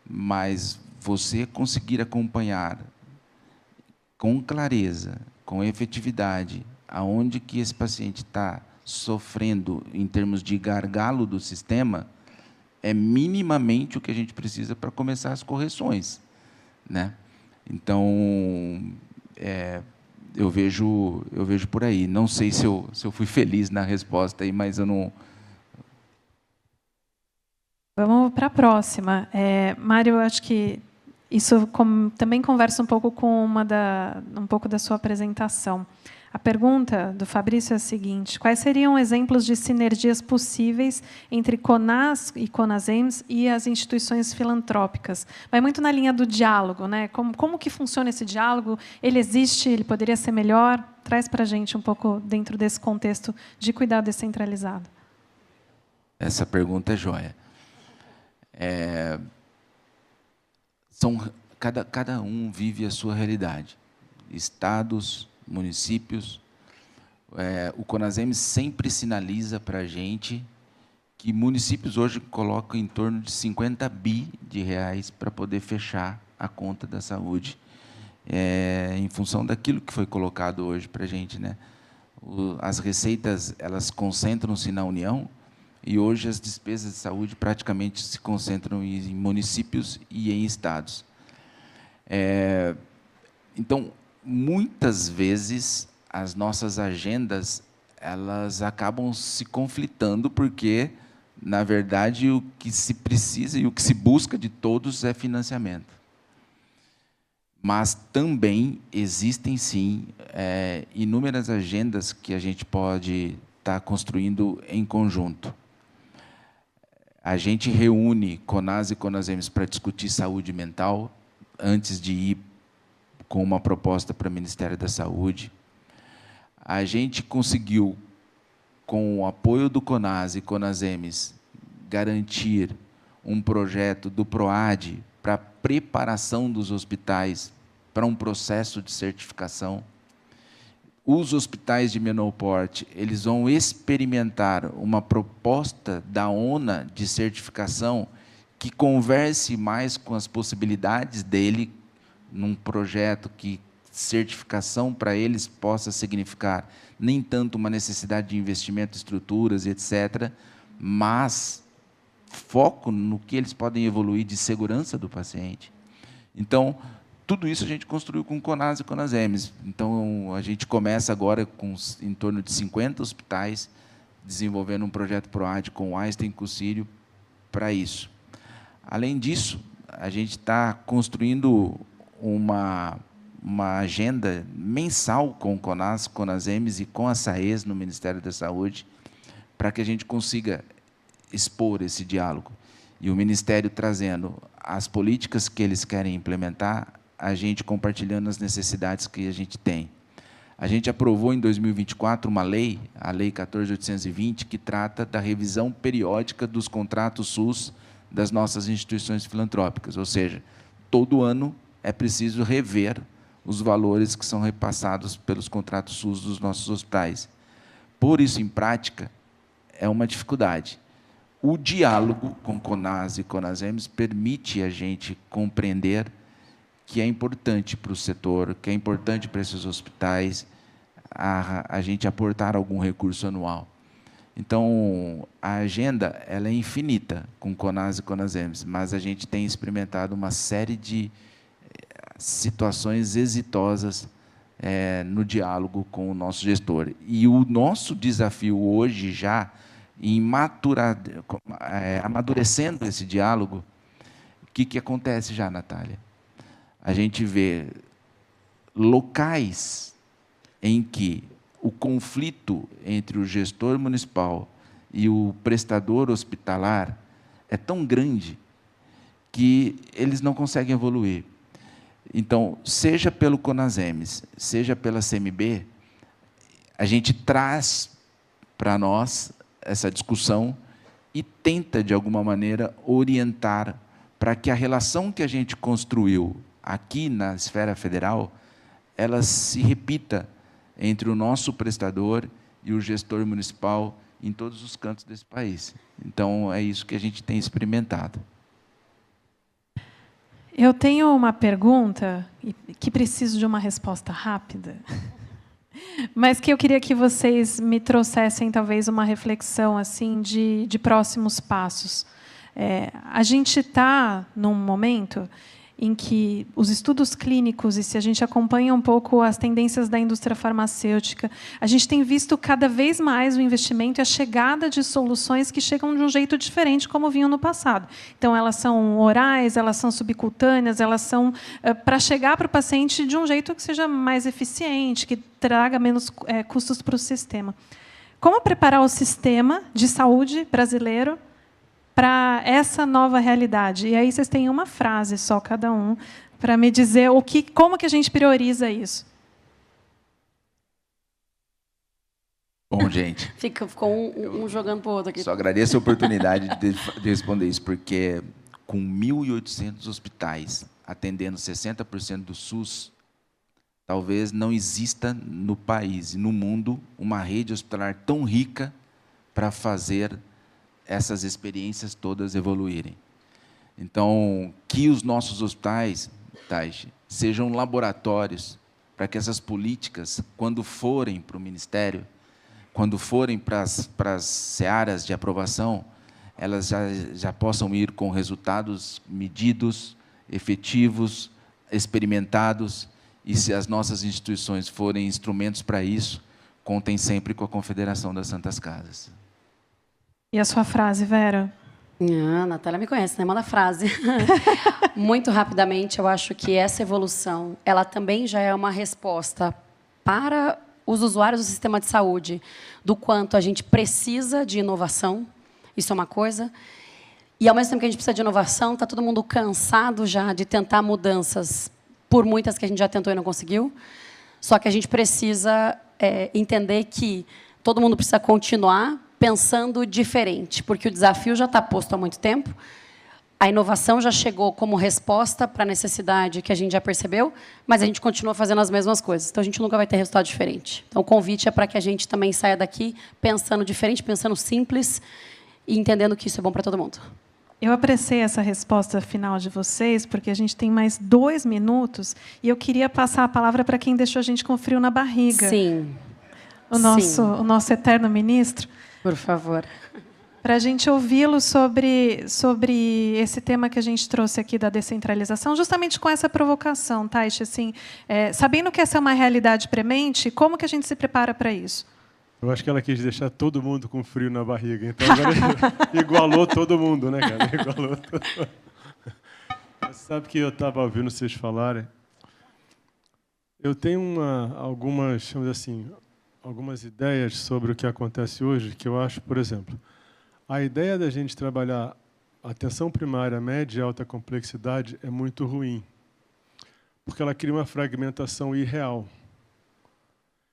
mas você conseguir acompanhar com clareza, com efetividade, aonde que esse paciente está sofrendo em termos de gargalo do sistema, é minimamente o que a gente precisa para começar as correções, né? Então, eu vejo por aí. Não sei se eu fui feliz na resposta, aí, mas eu não... Vamos para a próxima. Mário, eu acho que isso também conversa um pouco com um pouco da sua apresentação. A pergunta do Fabrício é a seguinte: quais seriam exemplos de sinergias possíveis entre CONAS e CONASEMS e as instituições filantrópicas? Vai muito na linha do diálogo, né? Como que funciona esse diálogo? Ele existe? Ele poderia ser melhor? Traz para a gente um pouco dentro desse contexto de cuidado descentralizado. Essa pergunta é joia. Cada um vive a sua realidade. Estados, municípios. O CONASEMS sempre sinaliza para a gente que municípios hoje colocam em torno de 50 bi de reais para poder fechar a conta da saúde, em função daquilo que foi colocado hoje para a gente, né? As receitas, elas concentram-se na União, e hoje as despesas de saúde praticamente se concentram em municípios e em estados. Então, muitas vezes, as nossas agendas, elas acabam se conflitando, porque, na verdade, o que se precisa e o que se busca de todos é financiamento. Mas também existem, sim, inúmeras agendas que a gente pode estar construindo em conjunto. A gente reúne CONAS e CONASEMS para discutir saúde mental, antes de ir com uma proposta para o Ministério da Saúde. A gente conseguiu, com o apoio do CONAS e CONASEMS, garantir um projeto do PROAD para a preparação dos hospitais para um processo de certificação. Os hospitais de menor porte, eles vão experimentar uma proposta da ONA de certificação que converse mais com as possibilidades dele, num projeto que certificação para eles possa significar nem tanto uma necessidade de investimento em estruturas, etc., mas foco no que eles podem evoluir de segurança do paciente. Então, tudo isso a gente construiu com CONAS e CONASEMS. Então, a gente começa agora com em torno de 50 hospitais, desenvolvendo um projeto PROAD com o Einstein e com o Círio para isso. Além disso, a gente está construindo uma agenda mensal com o CONAS, CONASEMS e com a SAES no Ministério da Saúde, para que a gente consiga expor esse diálogo. E o Ministério trazendo as políticas que eles querem implementar, a gente compartilhando as necessidades que a gente tem. A gente aprovou em 2024 uma lei, a Lei 14.820, que trata da revisão periódica dos contratos SUS das nossas instituições filantrópicas, ou seja, todo ano é preciso rever os valores que são repassados pelos contratos SUS dos nossos hospitais. Por isso, em prática, é uma dificuldade. O diálogo com CONAS e CONASEMS permite a gente compreender que é importante para o setor, que é importante para esses hospitais, a gente aportar algum recurso anual. Então, a agenda ela é infinita com CONAS e CONASEMS, mas a gente tem experimentado uma série de situações exitosas no diálogo com o nosso gestor. E o nosso desafio hoje, já em amadurecendo esse diálogo, o que acontece já, Natália? A gente vê locais em que o conflito entre o gestor municipal e o prestador hospitalar é tão grande que eles não conseguem evoluir. Então, seja pelo CONASEMS, seja pela CMB, a gente traz para nós essa discussão e tenta, de alguma maneira, orientar para que a relação que a gente construiu aqui na esfera federal, ela se repita entre o nosso prestador e o gestor municipal em todos os cantos desse país. Então, é isso que a gente tem experimentado. Eu tenho uma pergunta que preciso de uma resposta rápida, mas que eu queria que vocês me trouxessem, talvez, uma reflexão assim de próximos passos. A gente está num momento em que os estudos clínicos, e se a gente acompanha um pouco as tendências da indústria farmacêutica, a gente tem visto cada vez mais o investimento e a chegada de soluções que chegam de um jeito diferente, como vinham no passado. Então, elas são orais, elas são subcutâneas, elas são para chegar para o paciente de um jeito que seja mais eficiente, que traga menos custos para o sistema. Como preparar o sistema de saúde brasileiro para essa nova realidade? E aí vocês têm uma frase só, cada um, para me dizer como que a gente prioriza isso. Bom, gente. Ficou um jogando para o outro aqui. Só agradeço a oportunidade de responder isso, porque com 1.800 hospitais atendendo 60% do SUS, talvez não exista no país e no mundo uma rede hospitalar tão rica para fazer essas experiências todas evoluírem. Então, que os nossos hospitais, Taishi, sejam laboratórios para que essas políticas, quando forem para o Ministério, quando forem para as searas de aprovação, elas já possam ir com resultados medidos, efetivos, experimentados, e se as nossas instituições forem instrumentos para isso, contem sempre com a Confederação das Santas Casas. E a sua frase, Vera? A Natália me conhece, né? Manda frase. Muito rapidamente, eu acho que essa evolução, ela também já é uma resposta para os usuários do sistema de saúde, do quanto a gente precisa de inovação, isso é uma coisa, e ao mesmo tempo que a gente precisa de inovação, está todo mundo cansado já de tentar mudanças, por muitas que a gente já tentou e não conseguiu, só que a gente precisa entender que todo mundo precisa continuar pensando diferente, porque o desafio já está posto há muito tempo, a inovação já chegou como resposta para a necessidade que a gente já percebeu, mas a gente continua fazendo as mesmas coisas. Então, a gente nunca vai ter resultado diferente. Então, o convite é para que a gente também saia daqui pensando diferente, pensando simples e entendendo que isso é bom para todo mundo. Eu apreciei essa resposta final de vocês, porque a gente tem mais 2 minutos, e eu queria passar a palavra para quem deixou a gente com frio na barriga. Sim. O nosso eterno ministro. Por favor. Para a gente ouvi-lo sobre esse tema que a gente trouxe aqui da descentralização, justamente com essa provocação, Taishi, assim, sabendo que essa é uma realidade premente, como que a gente se prepara para isso? Eu acho que ela quis deixar todo mundo com frio na barriga, então agora igualou todo mundo, né, cara? Igualou todo mundo. Mas sabe que eu estava ouvindo vocês falarem? Eu tenho algumas ideias sobre o que acontece hoje, que eu acho, por exemplo, a ideia da gente trabalhar atenção primária, média e alta complexidade é muito ruim, porque ela cria uma fragmentação irreal.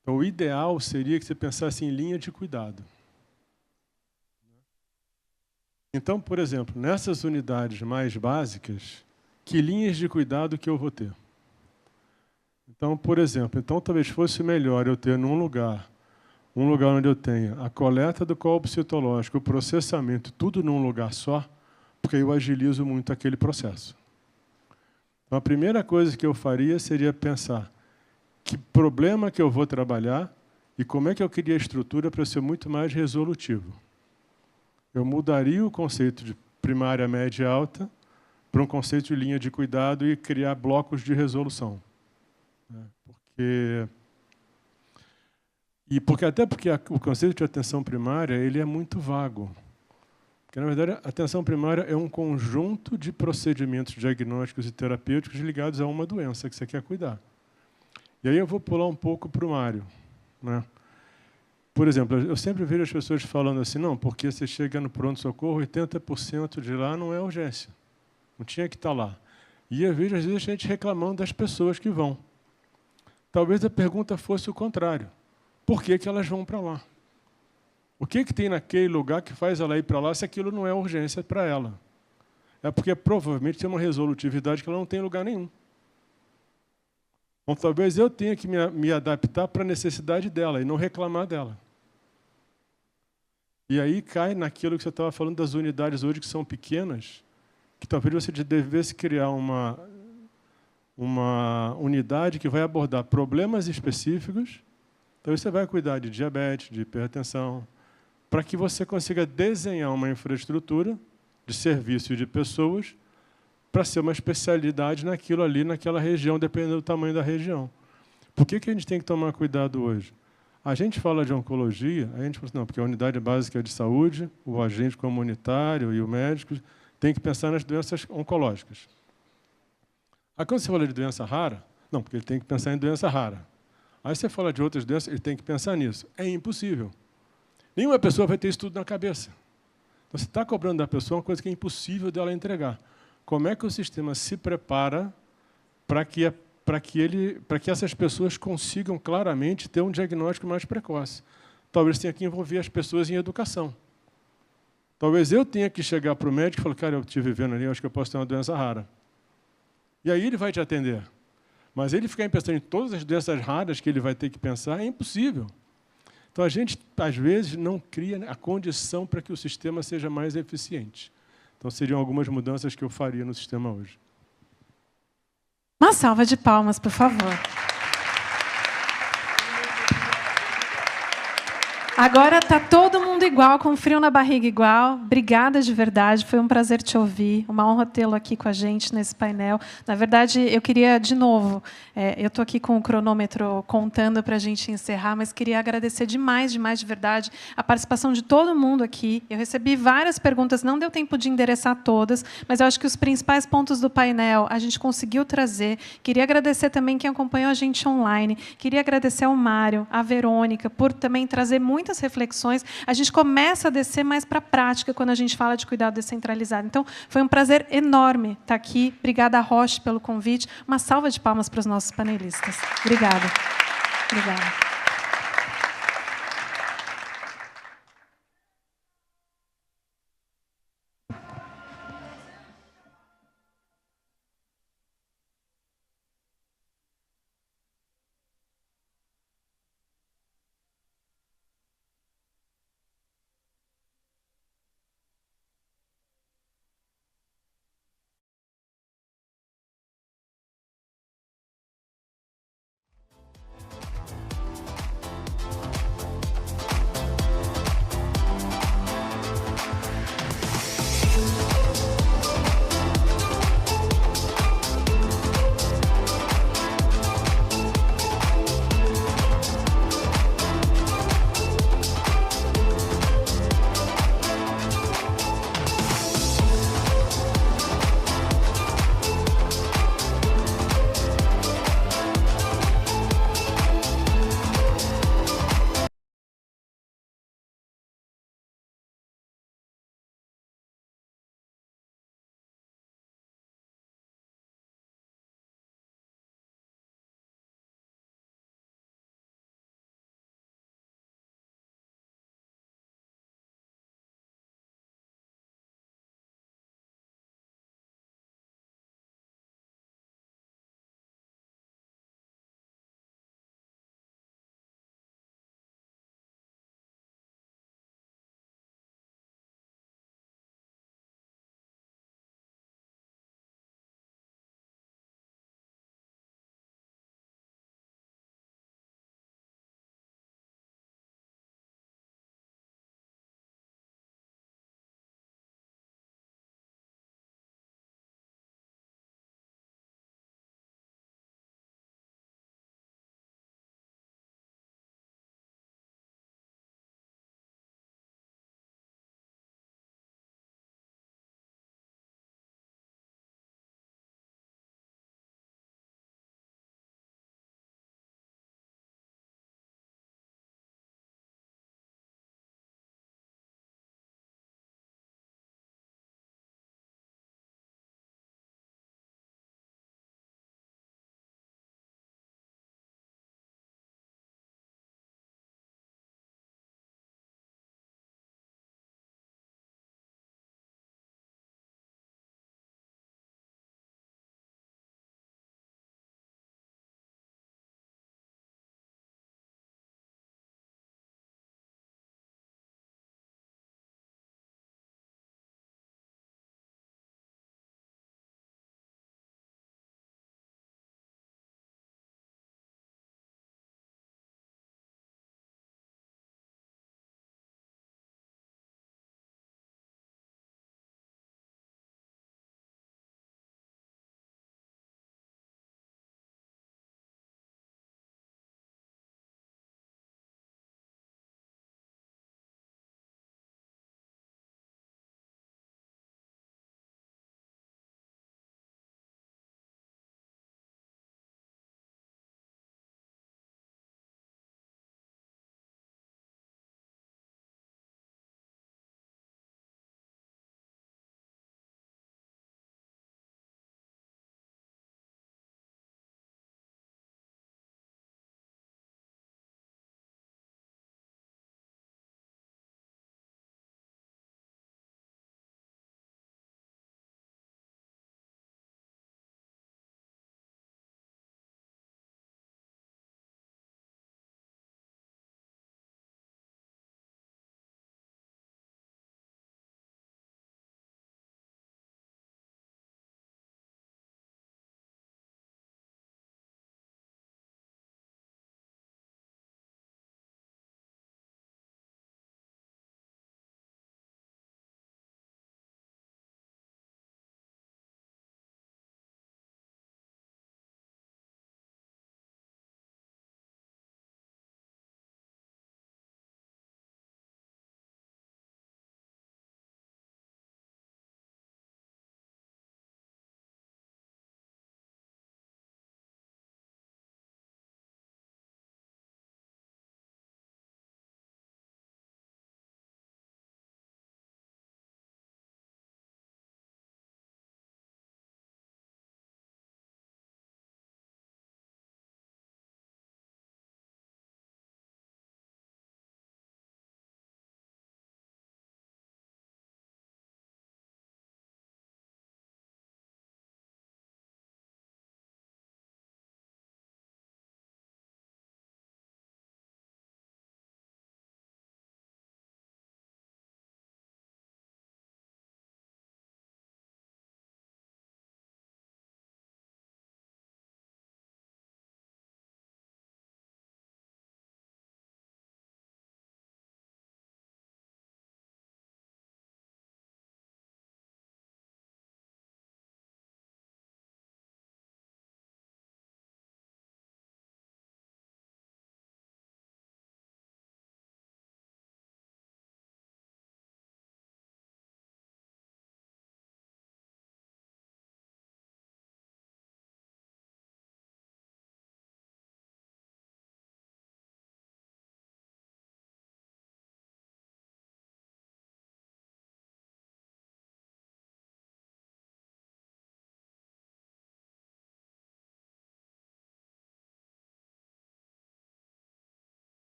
Então, o ideal seria que você pensasse em linha de cuidado. Então, por exemplo, nessas unidades mais básicas, que linhas de cuidado que eu vou ter? Então, por exemplo, talvez fosse melhor eu ter um lugar onde eu tenha a coleta do copo citológico, o processamento, tudo num lugar só, porque eu agilizo muito aquele processo. Então, a primeira coisa que eu faria seria pensar que problema que eu vou trabalhar e como é que eu queria a estrutura para ser muito mais resolutivo. Eu mudaria o conceito de primária, média e alta para um conceito de linha de cuidado e criar blocos de resolução. Porque o conceito de atenção primária ele é muito vago. Porque, na verdade, a atenção primária é um conjunto de procedimentos diagnósticos e terapêuticos ligados a uma doença que você quer cuidar. E aí eu vou pular um pouco para o Mário, né? Por exemplo, eu sempre vejo as pessoas falando assim, não, porque você chega no pronto-socorro, 80% de lá não é urgência. Não tinha que estar lá. E eu vejo, às vezes, a gente reclamando das pessoas que vão. Talvez a pergunta fosse o contrário. Por que elas vão para lá? O que tem naquele lugar que faz ela ir para lá se aquilo não é urgência para ela? É porque provavelmente tem uma resolutividade que ela não tem em lugar nenhum. Então, talvez eu tenha que me adaptar para a necessidade dela e não reclamar dela. E aí cai naquilo que você estava falando das unidades hoje que são pequenas, que talvez você devesse criar uma unidade que vai abordar problemas específicos. Então, você vai cuidar de diabetes, de hipertensão, para que você consiga desenhar uma infraestrutura de serviço e de pessoas para ser uma especialidade naquilo ali, naquela região, dependendo do tamanho da região. Por que a gente tem que tomar cuidado hoje? A gente fala de oncologia, a gente fala assim, não, porque a unidade básica de saúde, o agente comunitário e o médico tem que pensar nas doenças oncológicas. Aí, quando você fala de doença rara, não, porque ele tem que pensar em doença rara. Aí você fala de outras doenças, ele tem que pensar nisso. É impossível. Nenhuma pessoa vai ter isso tudo na cabeça. Então, você está cobrando da pessoa uma coisa que é impossível dela entregar. Como é que o sistema se prepara para que essas pessoas consigam claramente ter um diagnóstico mais precoce? Talvez tenha que envolver as pessoas em educação. Talvez eu tenha que chegar para o médico e falar, cara, eu estive vendo ali, eu acho que eu posso ter uma doença rara. E aí ele vai te atender. Mas ele ficar pensando em todas as doenças raras que ele vai ter que pensar é impossível. Então, a gente, às vezes, não cria a condição para que o sistema seja mais eficiente. Então, seriam algumas mudanças que eu faria no sistema hoje. Uma salva de palmas, por favor. Agora está todo mundo igual, com frio na barriga igual. Obrigada de verdade, foi um prazer te ouvir. Uma honra tê-lo aqui com a gente nesse painel. Na verdade, eu queria, de novo, eu estou aqui com o cronômetro contando para a gente encerrar, mas queria agradecer demais de verdade, a participação de todo mundo aqui. Eu recebi várias perguntas, não deu tempo de endereçar todas, mas eu acho que os principais pontos do painel a gente conseguiu trazer. Queria agradecer também quem acompanhou a gente online. Queria agradecer ao Mário, à Verônica, por também trazer muitas reflexões. A gente começa a descer mais para a prática quando a gente fala de cuidado descentralizado. Então, foi um prazer enorme estar aqui. Obrigada, Roche, pelo convite. Uma salva de palmas para os nossos panelistas. Obrigada. Obrigada.